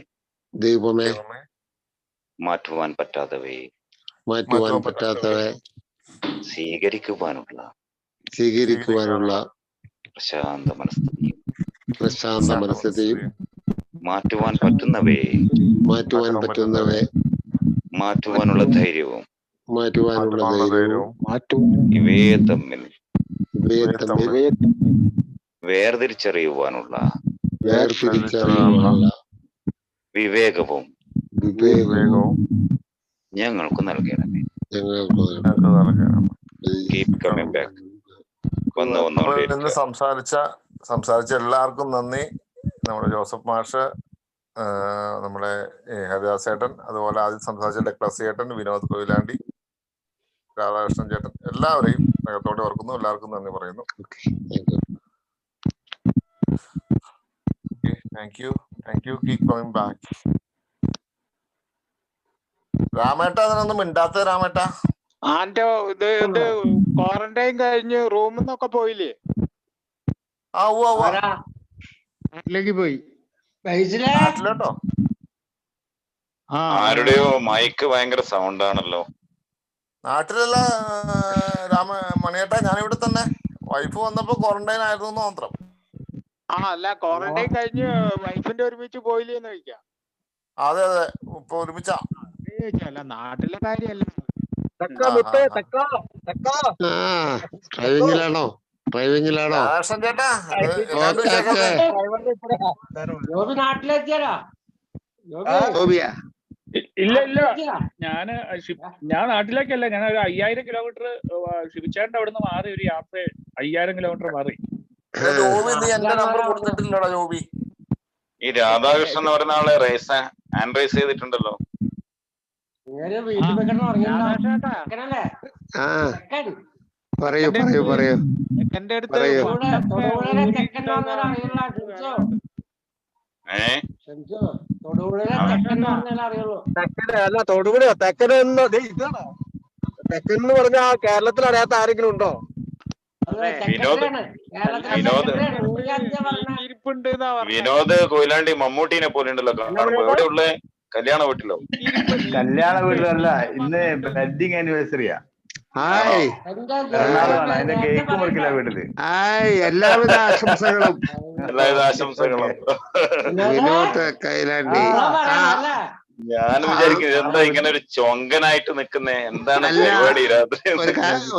മാറ്റുവാൻ പറ്റാത്തവയെ സ്വീകരിക്കുവാനുള്ള പ്രശാന്ത മനസ്ഥിതിയും മാറ്റുവാൻ പറ്റുന്നവയെ മാറ്റുവാനുള്ള ധൈര്യവും ഇവയെ തമ്മിൽ വേർതിരിച്ചറിയുവാനുള്ള വിവേകവും ഞങ്ങൾക്ക് നൽകണമേ. Keep coming back. ഇന്ന് സംസാരിച്ച എല്ലാവർക്കും നന്ദി. നമ്മുടെ ജോസഫ് മാഷ്, നമ്മുടെ ഹരിദാസ് ചേട്ടൻ, അതുപോലെ ആദ്യം സംസാരിച്ച ഡക്ലസ് ചേട്ടൻ, വിനോദ് കൊയിലാണ്ടി, രാധാകൃഷ്ണൻ ചേട്ടൻ, എല്ലാവരെയും സ്നേഹത്തോടെ ഓർക്കുന്നു. എല്ലാവർക്കും നന്ദി പറയുന്നു. Thank you. Keep coming back. രാമേട്ട, അതിനൊന്നും മിണ്ടാത്ത രാമേട്ട. ഇത് ക്വാറന്റൈൻ കഴിഞ്ഞ് റൂമിൽ നിന്നൊക്കെ പോയില്ലേ? നാട്ടിലേക്ക് പോയി. നാട്ടിലോട്ടോ? ആരുടെയോ മൈക്ക് ഭയങ്കര സൗണ്ട് ആണല്ലോ. നാട്ടിലല്ല മണിയേട്ടാ, ഞാനിവിടെ തന്നെ. വൈഫ് വന്നപ്പോ ക്വാറന്റൈൻ ആയിരുന്നു മാത്രം. അല്ല, ക്വാറന്റൈൻ കഴിഞ്ഞ് വൈഫിന്റെ ഒരുമിച്ച് പോയില്ലേന്ന് ചോദിക്കാം. അതെ, ഇപ്പൊ ഒരുമിച്ചാ. അല്ല, നാട്ടിലെ കാര്യല്ല. ഡ്രൈവിംഗിലാണോ? ചേട്ടാ, ഇല്ല, ഞാൻ നാട്ടിലേക്കല്ല. ഞാൻ ഒരു 5000 കിലോമീറ്റർ ശിവച്ചേട്ടൻ്റെ അവിടെ നിന്ന് മാറി, ഒരു യാത്ര 5000 കിലോമീറ്റർ മാറി. ഈ രാധാകൃഷ്ണൻ എന്ന് പറയുന്ന ആളെ ഹാൻഡ് റൈസ് ചെയ്തിട്ടുണ്ടല്ലോ. പറയൂ. എന്റെ അടുത്ത് തൊടുപുഴ തെക്കെന്ന് പറഞ്ഞ കേരളത്തിൽ അറിയാത്ത ആരെങ്കിലും ഉണ്ടോ? വിനോദ് കൊയിലാണ്ടി മമ്മൂട്ടിനെ പോലെ ഉണ്ടല്ലോ. എവിടെയുള്ള കല്യാണ വീട്ടിലോ? കല്യാണ വീട്ടിലല്ല, ഇന്ന് വെഡിങ് ആനിവേഴ്സറിയാ. അതിന്റെ കേക്ക് മുറിക്കില്ല വീട്ടില്. എല്ലാവിധ ആശംസകളും. വിനോദ് കൈലാണ്ടി. ഞാനും വിചാരിക്കുന്നത് എന്താ ഇങ്ങനെ ഒരു ചൊങ്കനായിട്ട് നിക്കുന്നേ, എന്താണ് പരിപാടി? രാത്രി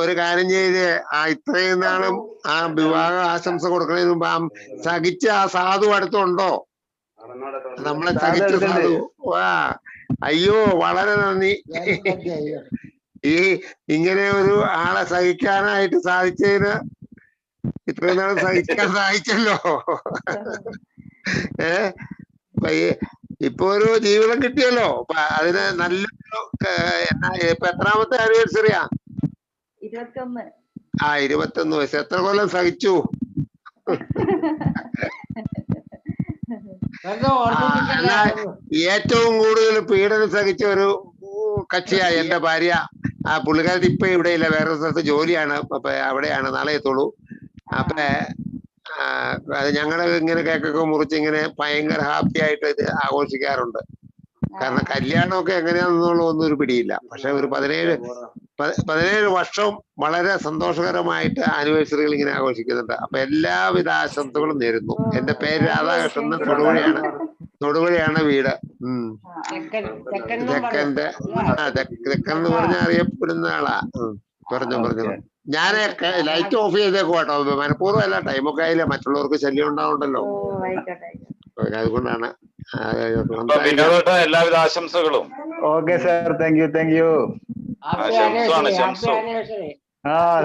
ഒരു കാര്യം ചെയ്ത് ഇത്രയും നാളും ആ വിവാഹ ആശംസ കൊടുക്കുന്നതിന് മുമ്പ് സഹിച്ച ആ സാധു അടുത്തുണ്ടോ? നമ്മളെ സഹിച്ച സാധു. അയ്യോ, വളരെ നന്ദി. ഇങ്ങനെ ഒരു ആളെ സഹിക്കാനായിട്ട് സാധിച്ചതിന് ഇത്രയും നാളും സഹിക്കാൻ സാധിച്ചല്ലോ. ഇപ്പൊ ഒരു ജീവിതം കിട്ടിയല്ലോ. അതിന് നല്ലൊരു ഇപ്പൊ എത്രാമത്തെ ആനിവേഴ്സറിയാ? 21 വയസ്സ്. എത്ര കൊല്ലം സഹിച്ചു? ഏറ്റവും കൂടുതൽ പീഡനം സഹിച്ച ഒരു കക്ഷിയായി എന്റെ ഭാര്യ. പുള്ളിക്കാരത്തി ഇപ്പൊ ഇവിടെ ഇല്ല, വേറൊരു സ്ഥലത്ത് ജോലിയാണ്. അപ്പൊ അവിടെയാണ്, നാളെ എത്തുള്ളൂ. അപ്പൊ അത് ഞങ്ങള് ഇങ്ങനെ കേക്കൊക്കെ മുറിച്ച് ഇങ്ങനെ ഭയങ്കര ഹാപ്പി ആയിട്ട് ഇത് ആഘോഷിക്കാറുണ്ട്. കാരണം കല്യാണമൊക്കെ എങ്ങനെയാണെന്നുള്ള ഒന്നും ഒരു പിടിയില്ല. പക്ഷെ ഒരു 17 17 വർഷം വളരെ സന്തോഷകരമായിട്ട് ആനിവേഴ്സറികൾ ഇങ്ങനെ ആഘോഷിക്കുന്നുണ്ട്. അപ്പൊ എല്ലാവിധ ആശംസകളും നേരുന്നു. എന്റെ പേര് രാധാകൃഷ്ണൻ, തൊടുപുഴയാണ് വീട്. തെക്കന്റെ തെക്കൻ എന്ന് പറഞ്ഞാൽ അറിയപ്പെടുന്ന ആളാ. പറഞ്ഞു ഞാൻ ലൈറ്റ് ഓഫ് ചെയ്തേക്കോ കേട്ടോ, മനഃപൂർവ്വം അല്ല, ടൈമൊക്കെ ആയില്ല, മറ്റുള്ളവർക്ക് ശല്യം ഉണ്ടാവുണ്ടല്ലോ, അതുകൊണ്ടാണ്. എല്ലാവിധ ആശംസകളും. Okay sir, thank U. ആ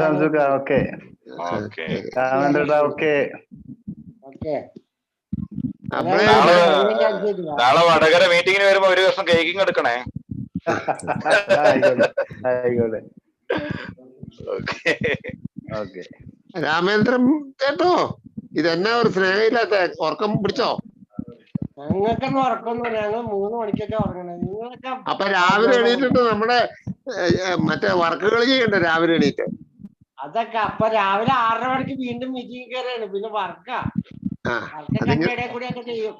ശംസുക്ക, ഓക്കെ ഓക്കെ. നാളെ വടകര മീറ്റിങ്ങിന് വരുമ്പോ ഒരു ദിവസം കേക്കിങ് എടുക്കണേ. ആയിക്കോട്ടെ. ഓക്കെ. രാമേന്ദ്രൻ കേട്ടോ, ഇതെന്നാ ഒരു സ്നേഹമില്ലാത്ത, ഉറക്കം പിടിച്ചോ? ഞങ്ങൾക്കൊന്നും ഉറക്കൊന്നുമില്ല, ഞങ്ങൾ 3 മണിക്കൊക്കെ ഉറങ്ങണേ. നിങ്ങളൊക്കെ അപ്പൊ രാവിലെ എണീറ്റിട്ട് നമ്മുടെ മറ്റേ വർക്കുകൾ ചെയ്യണ്ടേ രാവിലെ എണീറ്റ്? അതൊക്കെ അപ്പൊ രാവിലെ 6:30 മണിക്ക് വീണ്ടും മീറ്റിംഗ് കയറിയാണ്, പിന്നെ വർക്കാ കൂടിയൊക്കെ ചെയ്യും.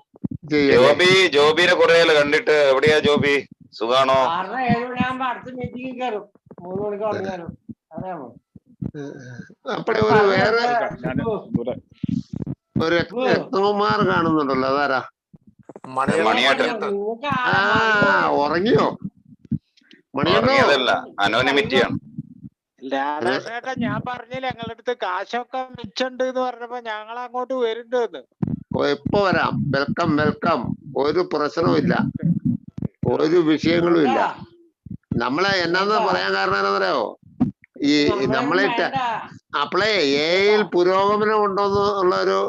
ജോബിനെ കുറെ കണ്ടിട്ട്. എവിടെയാ ജോബി? സുഖാണോ? 6:30-7 മണിയാകുമ്പോ അടുത്ത മീറ്റിംഗ് കയറും. 3 മണിക്ക് ഉറങ്ങാനും അറിയാമോ? അപ്പഴേ ഒരു വേറെ ഒരു രത്നകുമാർ കാണുന്നുണ്ടല്ലോ, അതാരാ? ഉറങ്ങിയോ? മണിയല്ല, അനോണിമിറ്റിയാണ്. രാധാകൃഷ്ണേട്ടാ, ഞാൻ പറഞ്ഞില്ല ഞങ്ങളുടെ അടുത്ത് കാശൊക്കെ മിച്ചുണ്ട് എന്ന് പറഞ്ഞപ്പോ ഞങ്ങൾ അങ്ങോട്ട് വരുന്നുണ്ട്. എപ്പോ വരാം, വെൽക്കം. ഒരു പ്രശ്നവും, ഒരു വിഷയങ്ങളും ഇല്ല. നമ്മളെ എന്നാന്ന് പറയാൻ കാരണം എന്താണെന്നറിയോ? ഈ നമ്മളിട്ട് അപ്പളേ എയിൽ പുരോഗമനം ഉണ്ടോന്ന് ഉള്ള ഒരു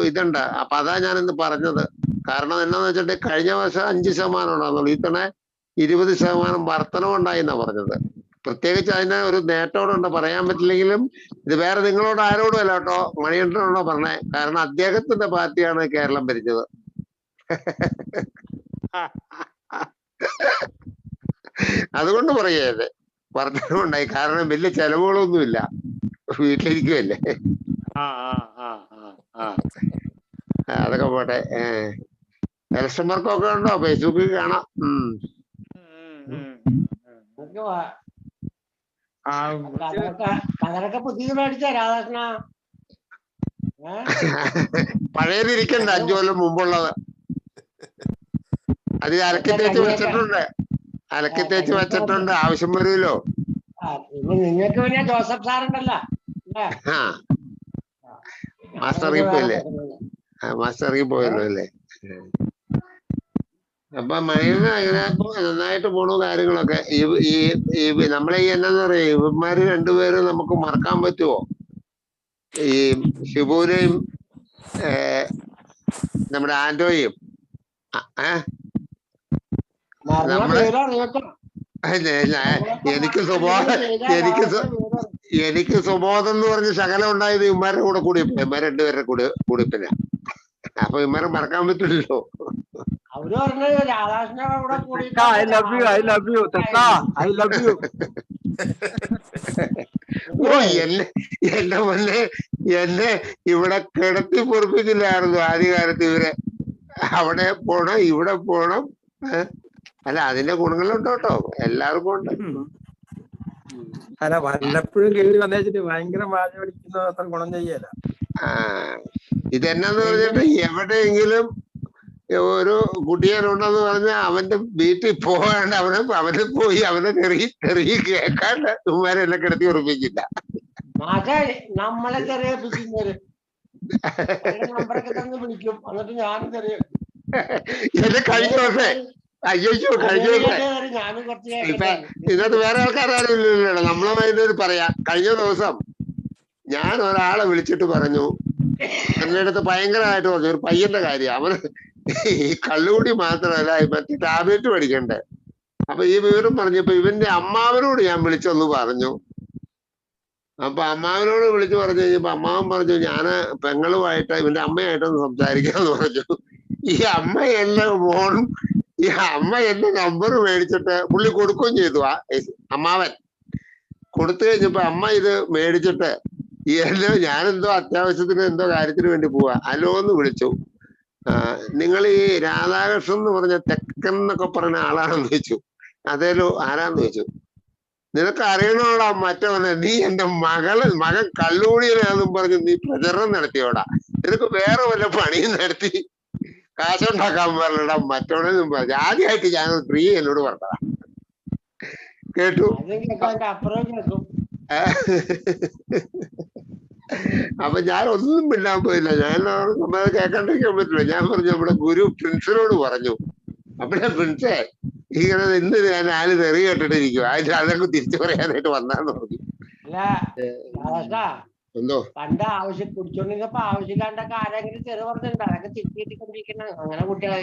ഇതുണ്ട്. അപ്പൊ അതാ ഞാൻ ഇന്ന് പറഞ്ഞത്. കാരണം എന്നാന്ന് വെച്ചിട്ട് കഴിഞ്ഞ വർഷം 5% ഉണ്ടാകുന്നുള്ളൂ, ഇത്തവണ 20% വർധനവുണ്ടായി എന്നാ പറഞ്ഞത്. പ്രത്യേകിച്ച് അതിന് ഒരു നേട്ടോടുണ്ട്, പറയാൻ പറ്റില്ലെങ്കിലും. ഇത് വേറെ നിങ്ങളോട് ആരോടും അല്ല കേട്ടോ, മണികണ്ഠനോടോ പറഞ്ഞേ. കാരണം അദ്ദേഹത്തിന്റെ പാർട്ടിയാണ് കേരളം ഭരിച്ചത്. അതുകൊണ്ട് പറയേ വർധനവുണ്ടായി. കാരണം വലിയ ചെലവുകളൊന്നുമില്ല, വീട്ടിലിരിക്കുമല്ലേ. അതൊക്കെ പോട്ടെ. ഇലക്ഷൻ വർക്കൊക്കെ ഉണ്ടോ? ഫേസ്ബുക്കിൽ കാണാം. കഥകളൊക്കെ പുതിയത് മേടിച്ച രാധാകൃഷ്ണ? പഴയതിരിക്കണ്ട, 5 കൊല്ലം മുമ്പുള്ളത്. അത് അലക്കി തേച്ച് വെച്ചിട്ടുണ്ട്, ആവശ്യം വരുമല്ലോ. നിങ്ങൾക്ക് പിന്നെ ജോസഫ് സാറുണ്ടല്ലോ, മാസ്റ്റർ ഇറങ്ങി പോയല്ലോ അല്ലേ. അപ്പൊ മണിയണ്ണ ഇങ്ങനെ നന്നായിട്ട് പോണു കാര്യങ്ങളൊക്കെ. ഈ നമ്മളെ ഈ എന്നാന്ന് പറയാ, ഇവന്മാര് രണ്ടുപേരും നമുക്ക് മറക്കാൻ പറ്റുമോ? ഈ ഷിബുവിനെയും നമ്മുടെ ആന്റോയും. എനിക്ക് സുബോധം എന്ന് പറഞ്ഞ് ശകലം ഉണ്ടായത് ഇവന്മാരുടെ കൂടെ കൂടി, ഇവന്മാർ രണ്ടുപേരുടെ കൂടിപ്പില്ല. അപ്പൊ ഇവന്മാരെ മറക്കാൻ പറ്റില്ലല്ലോ. അവര് പറഞ്ഞു രാധാകൃഷ്ണന്റെ കൂടെ കൂടി. എന്റെ മുന്നേ എന്നെ ഇവിടെ കിടത്തി പൊറപ്പിക്കില്ലായിരുന്നു ആദ്യകാലത്ത്. ഇവരെ അവിടെ പോണം, ഇവിടെ പോണം. അല്ല, അതിന്റെ ഗുണങ്ങളുണ്ട് കേട്ടോ, എല്ലാവർക്കും ഉണ്ട്. അല്ല, വല്ലപ്പോഴും കേറി വന്നേച്ചിട്ട് ഭയങ്കര വാഴ പിടിക്കുന്ന അത്ര ഗുണം ചെയ്യല. ഇതെന്നാന്ന് പറഞ്ഞിട്ട് എവിടെയെങ്കിലും ഒരു കുട്ടിയനുണ്ടെന്ന് പറഞ്ഞാൽ അവന്റെ വീട്ടിൽ പോകാണ്ട് അവനെ പോയി അവനെ തെറി കേൾക്കാണ്ട് ഉമ്മാരെ എല്ലാം കിടത്തി ഉറപ്പിക്കില്ല. നമ്മളെ തെറിയിപ്പിക്കുന്നവര് നമ്പറൊക്കെ തന്നെ വിളിക്കും, എന്നിട്ട് ഞാനും തെറിയ. എന്നെ കഴിഞ്ഞ ദിവസേ ഇപ്പൊ ഇതിനകത്ത് വേറെ ആൾക്കാരും ഇല്ലല്ലോ, നമ്മളെ പറയാം. കഴിഞ്ഞ ദിവസം ഞാൻ ഒരാളെ വിളിച്ചിട്ട് പറഞ്ഞു, എന്റെ അടുത്ത് ഭയങ്കരമായിട്ട് പറഞ്ഞു ഒരു പയ്യന്റെ കാര്യം. അവന് ഈ കള്ളുകൂടി മാത്രമല്ല, മറ്റേ ടാബ്ലറ്റ് പഠിക്കണ്ടേ. അപ്പൊ ഈ വിവരം പറഞ്ഞപ്പോ ഇവന്റെ അമ്മാവനോട് ഞാൻ വിളിച്ചൊന്ന് പറഞ്ഞു. അപ്പൊ അമ്മാവനോട് വിളിച്ചു പറഞ്ഞു കഴിഞ്ഞപ്പോ അമ്മാവൻ പറഞ്ഞു, ഞാന് പെങ്ങളുമായിട്ട് ഇവന്റെ അമ്മയായിട്ടൊന്ന് സംസാരിക്കാന്ന് പറഞ്ഞു. ഈ അമ്മ എന്റെ നമ്പർ മേടിച്ചിട്ട് പുള്ളി കൊടുക്കുകയും ചെയ്തു. അമ്മാവൻ കൊടുത്തു കഴിഞ്ഞപ്പോ അമ്മ ഇത് മേടിച്ചിട്ട് ഞാനെന്തോ അത്യാവശ്യത്തിന് എന്തോ കാര്യത്തിന് വേണ്ടി പോവാ, അലോന്ന് വിളിച്ചു. നിങ്ങൾ ഈ രാധാകൃഷ്ണൻ എന്ന് പറഞ്ഞ തെക്കൻ എന്നൊക്കെ പറഞ്ഞ ആളാണെന്ന് ചോദിച്ചു. അതേലോ, ആരാന്ന് ചോദിച്ചു. നിനക്ക് അറിയണോടാ മറ്റവനെ, നീ എന്റെ മകൻ കള്ളുകൂടിയനാന്നും പറഞ്ഞ് നീ പ്രചരണം നടത്തിയോടാ. നിനക്ക് വേറെ വല്ല പണിയും നടത്തി കാശുണ്ടാക്കാൻ പറഞ്ഞടാ മറ്റവനെന്നും പറഞ്ഞു. ആദ്യമായിട്ട് ഞാൻ ഫ്രീ എന്നോട് പറഞ്ഞതാ. കേട്ടു. അപ്പുറം കേൾക്കും. അപ്പൊ ഞാൻ ഒന്നും മിണ്ടാൻ പോയില്ല. ഞാൻ നമ്മളെ കേൾക്കാണ്ടിരിക്കാൻ പറ്റില്ല. ഞാൻ പറഞ്ഞു നമ്മുടെ ഗുരു പ്രിൻസിനോട് പറഞ്ഞു, അവിടെ പ്രിൻസേ ഇങ്ങനെ ഇന്ന് ഞാൻ ആര് തെറി കേട്ടിട്ടിരിക്കും, അതിന് അതൊക്കെ തിരിച്ചു പറയാനായിട്ട് വന്നാന്ന് പറഞ്ഞു. എന്തോ പണ്ട് ആവശ്യം കുടിച്ചോണ്ടിരുന്നപ്പോ ആവശ്യമില്ലാണ്ടൊക്കെ ആരെങ്കിലും ചെറു പറഞ്ഞിട്ടുണ്ട്, അതൊക്കെ തിരിച്ചിട്ടിക്കൊണ്ടിരിക്കണ അങ്ങനെ കുട്ടികളെ.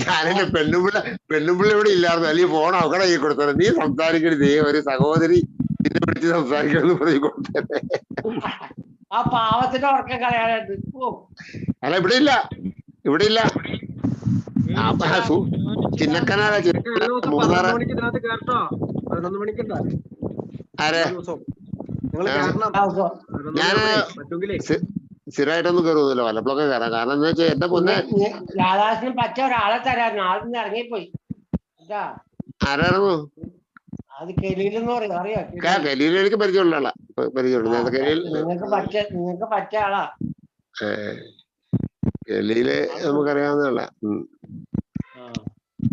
ഞാനെന്റെ പെണ്ണുമ്പിള്ള ഇവിടെ ഇല്ലായിരുന്നു, അല്ലെങ്കിൽ ഫോൺ അവിടെ ഈ കൊടുത്തത്. നീ സംസാരിക്കരുത്, നീ ഒരു സഹോദരി നിന്നെ വിളിച്ച് സംസാരിക്കണമെന്ന് പറഞ്ഞ് കൊടുത്തേ. ആ പാവത്തിന്റെ ഉറക്കം കളയാനായിട്ട്. അല്ല ഇവിടെ ഇല്ല. ചിന്നക്കനാല മൂന്നാറ്. ആരെ ഞാന് സ്ഥിരമായിട്ടൊന്നും കയറുന്നില്ല, വല്ലപ്പോഴൊക്കെ കയറാം. കാരണം എന്താ വെച്ചാൽ എന്റെ പൊന്നെ രാധാകൃഷ്ണൻ പറ്റ ഒരാളെ തരായിരുന്നു, ആളിന്ന് ഇറങ്ങിപ്പോയി. ആരായിരുന്നു? അത് കലീലെന്ന് പറയും, അറിയോ? കലീൽ എനിക്ക് പരിചയമുള്ള ആളാ. നിങ്ങൾക്ക് പറ്റ ആളാ കലീല്, നമുക്കറിയാവുന്ന ആളാ.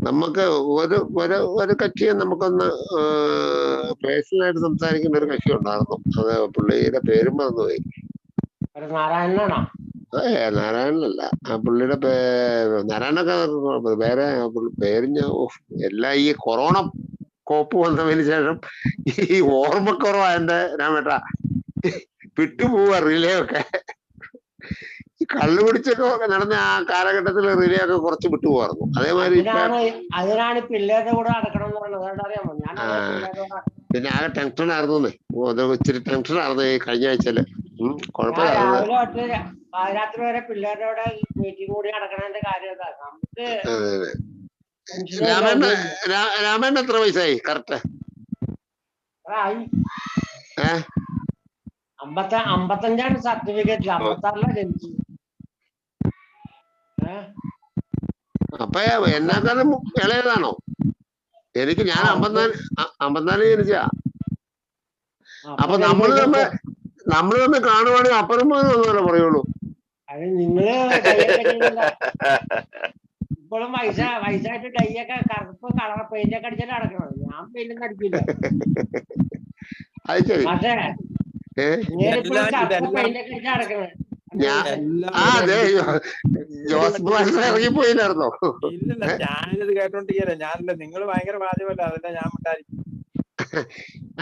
നമുക്ക് ഒരു കക്ഷിയെ നമുക്കൊന്ന് പേഴ്സണലായിട്ട് സംസാരിക്കുന്ന ഒരു കക്ഷി ഉണ്ടായിരുന്നു. അത് പുള്ളിയുടെ പേരും മറന്നുപോയി. നാരായണനാണോ? നാരായണനല്ല, ആ പുള്ളിയുടെ നാരായണൊക്കെ വേറെ പേര് എല്ലാം ഈ കൊറോണ കോപ്പ് വന്നതിന് ശേഷം ഈ ഓർമ്മക്കുറവായതിന്റെ രാമേട്ടാ വിട്ടുപോവാ റിലേ ഒക്കെ. ഈ കള്ളു പിടിച്ചൊക്കെ നടന്ന ആ കാലഘട്ടത്തിൽ റിലേ ഒക്കെ കുറച്ച് വിട്ടുപോകാറുന്നു. അതേമാതിരി അതിനാണ് പിള്ളേരുടെ കൂടെ നടക്കണം എന്ന് പറഞ്ഞത്, അറിയാമോ? പിന്നെ ആകെ ടെൻഷനായിരുന്നു. ഇച്ചിരി ടെൻഷനായിരുന്നു ഈ കഴിഞ്ഞ ആഴ്ചയില്. കുഴപ്പമില്ല. പാതിരാത്രി വരെ പിള്ളേരുടെ മീറ്റിംഗ് കൂടി നടക്കണതിന്റെ കാര്യം നമുക്ക്. രാമേണ്ണ എത്ര വയസ്സായി കറക്റ്റ്? 55 സർട്ടിഫിക്കറ്റിൽ, 56 ജനിച്ചു. അപ്പൊ എന്നാക്കാളും ഇളയതാണോ? ഞാൻ 54 ജനിച്ചാ. അപ്പൊ നമ്മള് തമ്മിൽ കാണുവാണെങ്കിൽ അപ്പുറം പോയെന്നല്ലേ പറയുള്ളൂ. അത് നിങ്ങള് ഇപ്പോഴും വയസ്സായിട്ട് ഡൈയൊക്കെ കറുപ്പ് കളർ പെയിന്റ് ഒക്കെ അടിച്ചിട്ട് നടക്കണം. ഞാൻ പെയിന്റൊന്നും അടിക്കില്ല. അത് ശരി. ഇപ്പോഴും കറുപ്പ് പെയിന്റ് ഒക്കെ അടിച്ചാ നടക്കണത്. ഇറങ്ങിപ്പോയില്ലായിരുന്നോ? ഇല്ലല്ല, ഞാനിത് കേട്ടോണ്ടിരിക്കല്ലേ. ഞാനല്ല, നിങ്ങൾ ഭയങ്കര വാചകമല്ല, അതല്ല ഞാൻ ഉണ്ടായിരിക്കും.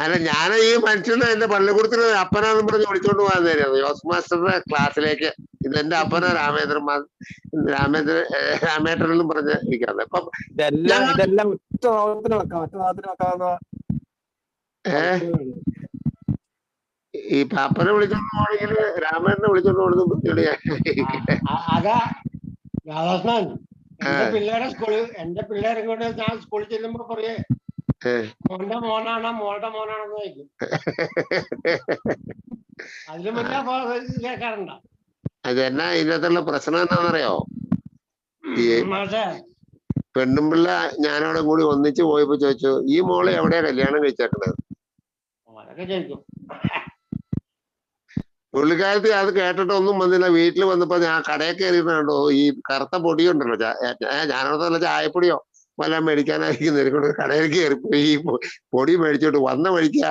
അല്ല, ഞാൻ ഈ മനുഷ്യനെ എന്റെ പള്ളിക്കൂടത്തിന് അപ്പനാന്ന് പറഞ്ഞ് വിളിച്ചോണ്ട് പോകാൻ നേരായിരുന്നു ജോസ് മാസ്റ്ററുടെ ക്ലാസ്സിലേക്ക്. ഇതെന്റെ അപ്പന രാമേട്ടൻ എന്നും പറഞ്ഞ് ഇരിക്കാതെ. ഇതെല്ലാം ഒറ്റ ഭാഗത്തിന് വെക്കാവുന്ന. ഈ പാപ്പനെ വിളിച്ചോണ്ട് പോകണമെങ്കിൽ രാമേട്ടനെ വിളിച്ചോണ്ട് പോകുന്നത്. അതാ രാധാകൃഷ്ണൻ, എന്റെ പിള്ളേരെ കൊണ്ട് ഞാൻ സ്കൂളിൽ ചെല്ലുമ്പോ പറയേ മോന്റെ മോനാണോ മോളുടെ മോനാണെന്ന് ചോദിക്കും. അതിലും വലിയ കേൾക്കാറുണ്ടോ? അതെന്നാ ഇതിനകത്തുള്ള പ്രശ്നം എന്താണെന്നറിയോ? ഈ പെണ്ണുമ്പിള്ള ഞാനവിടെ കൂടി ഒന്നിച്ച് പോയപ്പോ ചോദിച്ചു, ഈ മോളെ എവിടെയാ കല്യാണം കഴിച്ചേക്കണത്? പുള്ളിക്കാരത്തി അത് കേട്ടിട്ട് ഒന്നും വന്നില്ല. വീട്ടിൽ വന്നപ്പോ ഞാൻ കടയിൽ കയറിയിട്ടുണ്ടോ ഈ കറുത്ത പൊടിയുണ്ടല്ലോ, ഞാനവിടെ ചായപ്പൊടിയോ വല്ല മേടിക്കാനായിരിക്കും കടയിൽ കയറിപ്പോയി ഈ പൊടി മേടിച്ചോട്ട് വന്ന വഴിക്ക്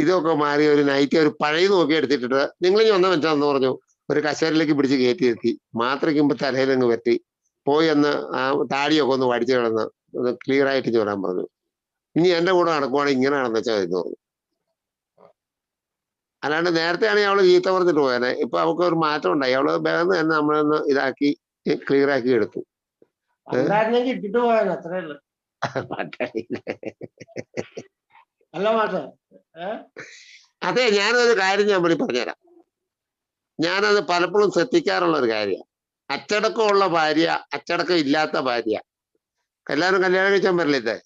ഇതൊക്കെ മാറി ഒരു നൈറ്റ് ഒരു പഴയ നോക്കി എടുത്തിട്ടിട്ട് നിങ്ങൾ ഇനി വന്ന വെച്ചാന്ന് പറഞ്ഞു. ഒരു കസേരയിലേക്ക് പിടിച്ച് കയറ്റി നിർത്തി, മാത്രയ്ക്കുമ്പോ തലയിലങ്ങ് പറ്റി പോയി എന്ന് ആ താടിയൊക്കെ ഒന്ന് വടിച്ചു കിടന്ന് ഒന്ന് ക്ലിയർ ആയിട്ട് ചോരാൻ പറഞ്ഞു. ഇനി എന്റെ കൂടെ നടക്കുവാണെങ്കിൽ ഇങ്ങനെ നടന്നു വെച്ചാൽ എന്ന് പറഞ്ഞു. അല്ലാണ്ട് നേരത്തെ ആണെങ്കിൽ അവള് ചീത്ത പറഞ്ഞിട്ട് പോയേനെ. ഇപ്പൊ അവൾക്ക് ഒരു മാറ്റം ഉണ്ടായി. അവള് വേഗം തന്നെ നമ്മളൊന്ന് ഇതാക്കി ക്ലിയർ ആക്കി എടുത്തു. അതെ, ഞാനൊരു കാര്യം ഞാൻ വേണ്ടി പറഞ്ഞുതരാം. ഞാനത് പലപ്പോഴും ശ്രദ്ധിക്കാറുള്ള ഒരു കാര്യമാണ്. അച്ചടക്കമുള്ള ഭാര്യ, അച്ചടക്കം ഇല്ലാത്ത ഭാര്യ. എല്ലാവരും കല്യാണം കഴിച്ചാൻ പറ്റില്ലേ?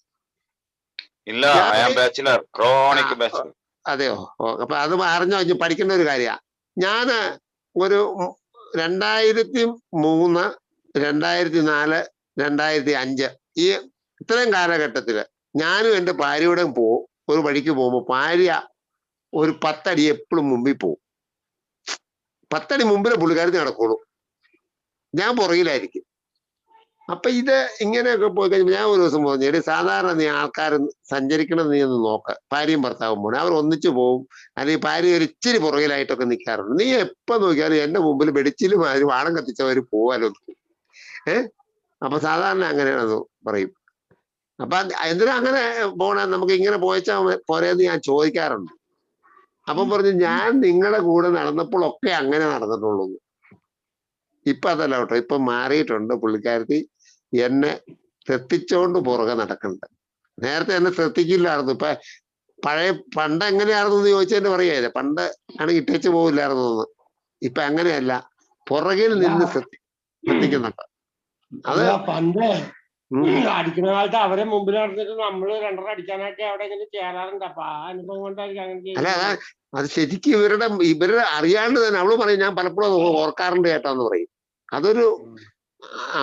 അതെയോ? അപ്പൊ അത് അറിഞ്ഞോ പഠിക്കേണ്ട ഒരു കാര്യമാണ്. ഞാന് ഒരു 2003, 2004, 2005 ഈ ഇത്രയും കാലഘട്ടത്തില് ഞാനും എൻ്റെ ഭാര്യയോടെയും പോവും. ഒരു വഴിക്ക് പോകുമ്പോൾ ഭാര്യ ഒരു 10 അടി എപ്പോഴും മുമ്പിൽ പോവും. 10 അടി മുമ്പിലെ പുള്ളിക്കാരത്തി നടക്കുള്ളൂ, ഞാൻ പുറകിലായിരിക്കും. അപ്പൊ ഇത് ഇങ്ങനെയൊക്കെ പോയി കഴിയുമ്പോൾ ഞാൻ ഒരു ദിവസം പറഞ്ഞു, സാധാരണ നീ ആൾക്കാർ സഞ്ചരിക്കണം നീ ഒന്ന് നോക്ക, ഭാര്യയും ഭർത്താവും പോണേ അവർ ഒന്നിച്ചു പോവും, അല്ലെങ്കിൽ ഭാര്യ ഒരു ഇച്ചിരി പുറകിലായിട്ടൊക്കെ നിൽക്കാറുണ്ട്. നീ എപ്പോ നോക്കിയാലും എന്റെ മുമ്പിൽ വെടിച്ചിലും മാതിരി വാണം കത്തിച്ചവര് പോവാലോ. അപ്പൊ സാധാരണ അങ്ങനെയാണെന്ന് പറയും. അപ്പൊ എന്തിനാ അങ്ങനെ പോണേ, നമുക്ക് ഇങ്ങനെ പോയച്ചാ പോരെന്ന് ഞാൻ ചോദിക്കാറുണ്ട്. അപ്പം പറഞ്ഞു, ഞാൻ നിങ്ങളുടെ കൂടെ നടന്നപ്പോഴൊക്കെ അങ്ങനെ നടന്നിട്ടുള്ളൂ. ഇപ്പൊ അതല്ല കേട്ടോ, ഇപ്പൊ മാറിയിട്ടുണ്ട്. പുള്ളിക്കാരത്തി എന്നെ ശ്രദ്ധിച്ചോണ്ട് പുറകെ നടക്കുന്നുണ്ട്. നേരത്തെ എന്നെ ശ്രദ്ധിക്കില്ലായിരുന്നു. ഇപ്പൊ പണ്ട് എങ്ങനെയായിരുന്നു എന്ന് ചോദിച്ചതിന്റെ പറയാ, പണ്ട് ആണെങ്കിൽ ഇട്ടേച്ച് പോവില്ലായിരുന്നു എന്ന്. ഇപ്പൊ അങ്ങനെയല്ല, പുറകിൽ നിന്ന് ശ്രദ്ധിക്കുന്നുണ്ട്. അത് പണ്ട് അടിക്കുന്ന കാലത്ത് അവരെ മുമ്പിൽ നടന്നിട്ട് നമ്മള് 2 അടിക്കാനൊക്കെ എവിടെയെങ്കിലും ചേരാറുണ്ട്. അപ്പൊ ആ അനുഭവം കൊണ്ടായിരിക്കും അല്ല, അത് ശരിക്കും ഇവരുടെ അറിയാണ്ട് തന്നെ അവള് പറയും, ഞാൻ പലപ്പോഴും ഓർക്കാറുണ്ട് കേട്ടാന്ന് പറയും. അതൊരു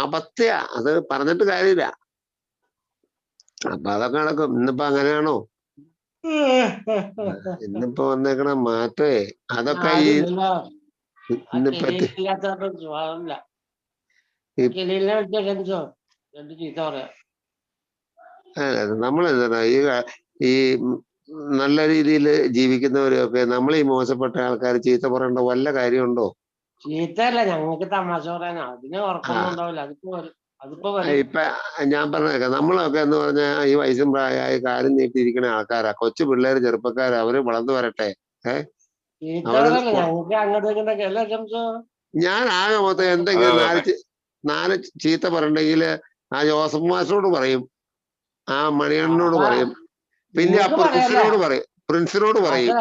അബദ്ധയാ, അത് പറഞ്ഞിട്ട് കാര്യമില്ല. അപ്പൊ അതൊക്കെ നടക്കും. ഇന്നിപ്പോ അങ്ങനെയാണോ? ഇന്നിപ്പോ വന്നേക്കണ മാറ്റേ അതൊക്കെ ഈ ഇന്നിപ്പറ്റി നമ്മളെന്താ ഈ നല്ല രീതിയിൽ ജീവിക്കുന്നവരൊക്കെ നമ്മൾ ഈ മോശപ്പെട്ട ആൾക്കാർ ചീത്ത പറയേണ്ട വല്ല കാര്യമുണ്ടോ? ചീത്തല്ല, ഞങ്ങൾക്ക് തമാശ പറയാനാ, അതിന് ഉറപ്പൊന്നും ഉണ്ടാവില്ല. അതിപ്പോ ഇപ്പൊ ഞാൻ പറഞ്ഞേക്കാം, നമ്മളൊക്കെ എന്ന് പറഞ്ഞാൽ ഈ വയസ്സും പ്രായമായി കാലും നീട്ടിയിരിക്കുന്ന ആൾക്കാരാ. കൊച്ചു പിള്ളേര് ചെറുപ്പക്കാര് അവര് വളർന്നു വരട്ടെ. ഞാൻ ആകെ മൊത്തം എന്തെങ്കിലും 4 ചീത്ത പറഞ്ഞെങ്കിൽ ആ ജോസഫ് മാസ്റ്ററോട് പറയും, ആ മണിയണ്ണനോട് പറയും, പിന്നെ ആ പ്രിൻസിനോട് പറയും.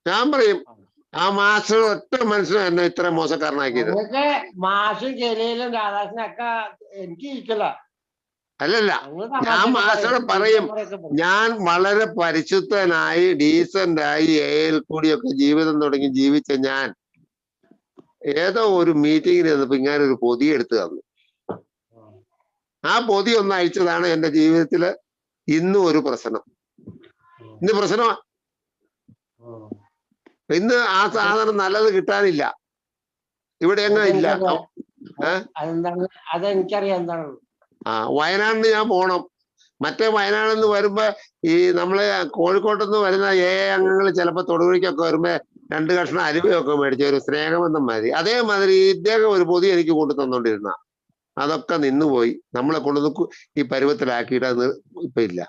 ഞാൻ പറയും ആ മാസ്റ്റർ ഒറ്റ മനുഷ്യനും എന്നെ ഇത്ര മോശക്കാരനാക്കിയത്. മാഷും ജലീലും രാധാകൃഷ്ണനൊക്കെ എനിക്ക് ഇരിക്കില്ല. അല്ലല്ല, ഞാൻ മാസ്റ്ററോട് പറയും, ഞാൻ വളരെ പരിശുദ്ധനായി ഡീസന്റായി ഏൽ കൂടിയൊക്കെ ജീവിതം തുടങ്ങി ജീവിച്ച ഞാൻ ഏതോ ഒരു മീറ്റിങ്ങിന് ചെന്നപ്പോ ഇങ്ങനെ ഒരു പൊതി എടുത്തു തന്നു. ആ പൊതി ഒന്ന് അയച്ചതാണ് എന്റെ ജീവിതത്തില് ഇന്നും ഒരു പ്രശ്നം. ഇന്ന് പ്രശ്നമാ. ഇന്ന് ആ സാധനം നല്ലത് കിട്ടാനില്ല, ഇവിടെ എങ്ങനെ ഇല്ല. അതെനിക്കറിയാം എന്താണ്. വയനാടിന് ഞാൻ പോണം. മറ്റേ വയനാട്ടിൽ നിന്ന് വരുമ്പോ ഈ നമ്മള് കോഴിക്കോട്ടുനിന്ന് വരുന്ന അംഗങ്ങൾ ചിലപ്പോ തൊടുപുഴയ്ക്കൊക്കെ വരുമ്പോ 2 കഷ്ണം അലുവയൊക്കെ മേടിച്ച ഒരു സ്നേഹബന്ധം മാതിരി. അതേമാതിരി ഇദ്ദേഹം ഒരു പൊതി എനിക്ക് കൊണ്ടു തന്നോണ്ടിരുന്ന അതൊക്കെ നിന്നുപോയി. നമ്മളെ കൊണ്ടുവന്ന് ഈ പരുവത്തിലാക്കിയിട്ട് അത് ഇപ്പൊ ഇല്ല.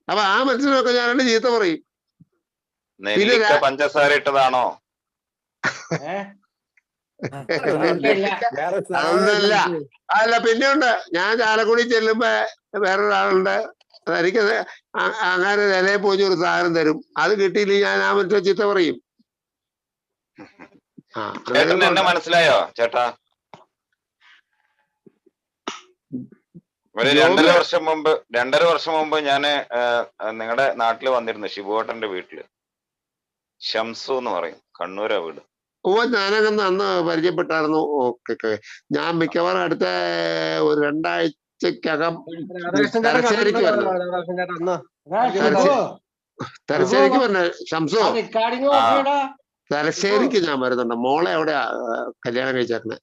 അപ്പൊ ആ മനുഷ്യനൊക്കെ ഞാൻ ചീത്ത പറയും. പിന്നെ പഞ്ചസാര ഇട്ടതാണോ? അതൊന്നല്ല. അല്ല, പിന്നെയുണ്ട്, ഞാൻ ചാലക്കുടി ചെല്ലുമ്പോ വേറൊരാളുണ്ട്, എനിക്ക് അങ്ങനെ നിലയെ പോയി ഒരു സാധനം തരും. അത് കിട്ടിയില്ലെങ്കിൽ ഞാൻ ആ മനുഷ്യ ചീത്ത പറയും. എന്നെ മനസ്സിലായോ ചേട്ടാ? ഒരു 2.5 വർഷം മുമ്പ് ഞാന് നിങ്ങളുടെ നാട്ടിൽ വന്നിരുന്നു, ഷിബുവേട്ടന്റെ വീട്ടില്. ഷംസു എന്ന് പറയും, കണ്ണൂരാ വീട്. ഞാനങ്ങനെ അന്ന് പരിചയപ്പെട്ടായിരുന്നു. ഓക്കെ, ഞാൻ മിക്കവാറും അടുത്ത ഒരു 2 ആഴ്ചക്കകം തലശ്ശേരിക്ക് വരണം. തലശ്ശേരിക്ക് വരണ ഷംസോ, തലശ്ശേരിക്ക് ഞാൻ വരുന്നുണ്ട്. മോളെ എവിടെയാ കല്യാണം കഴിച്ചേക്കണേ?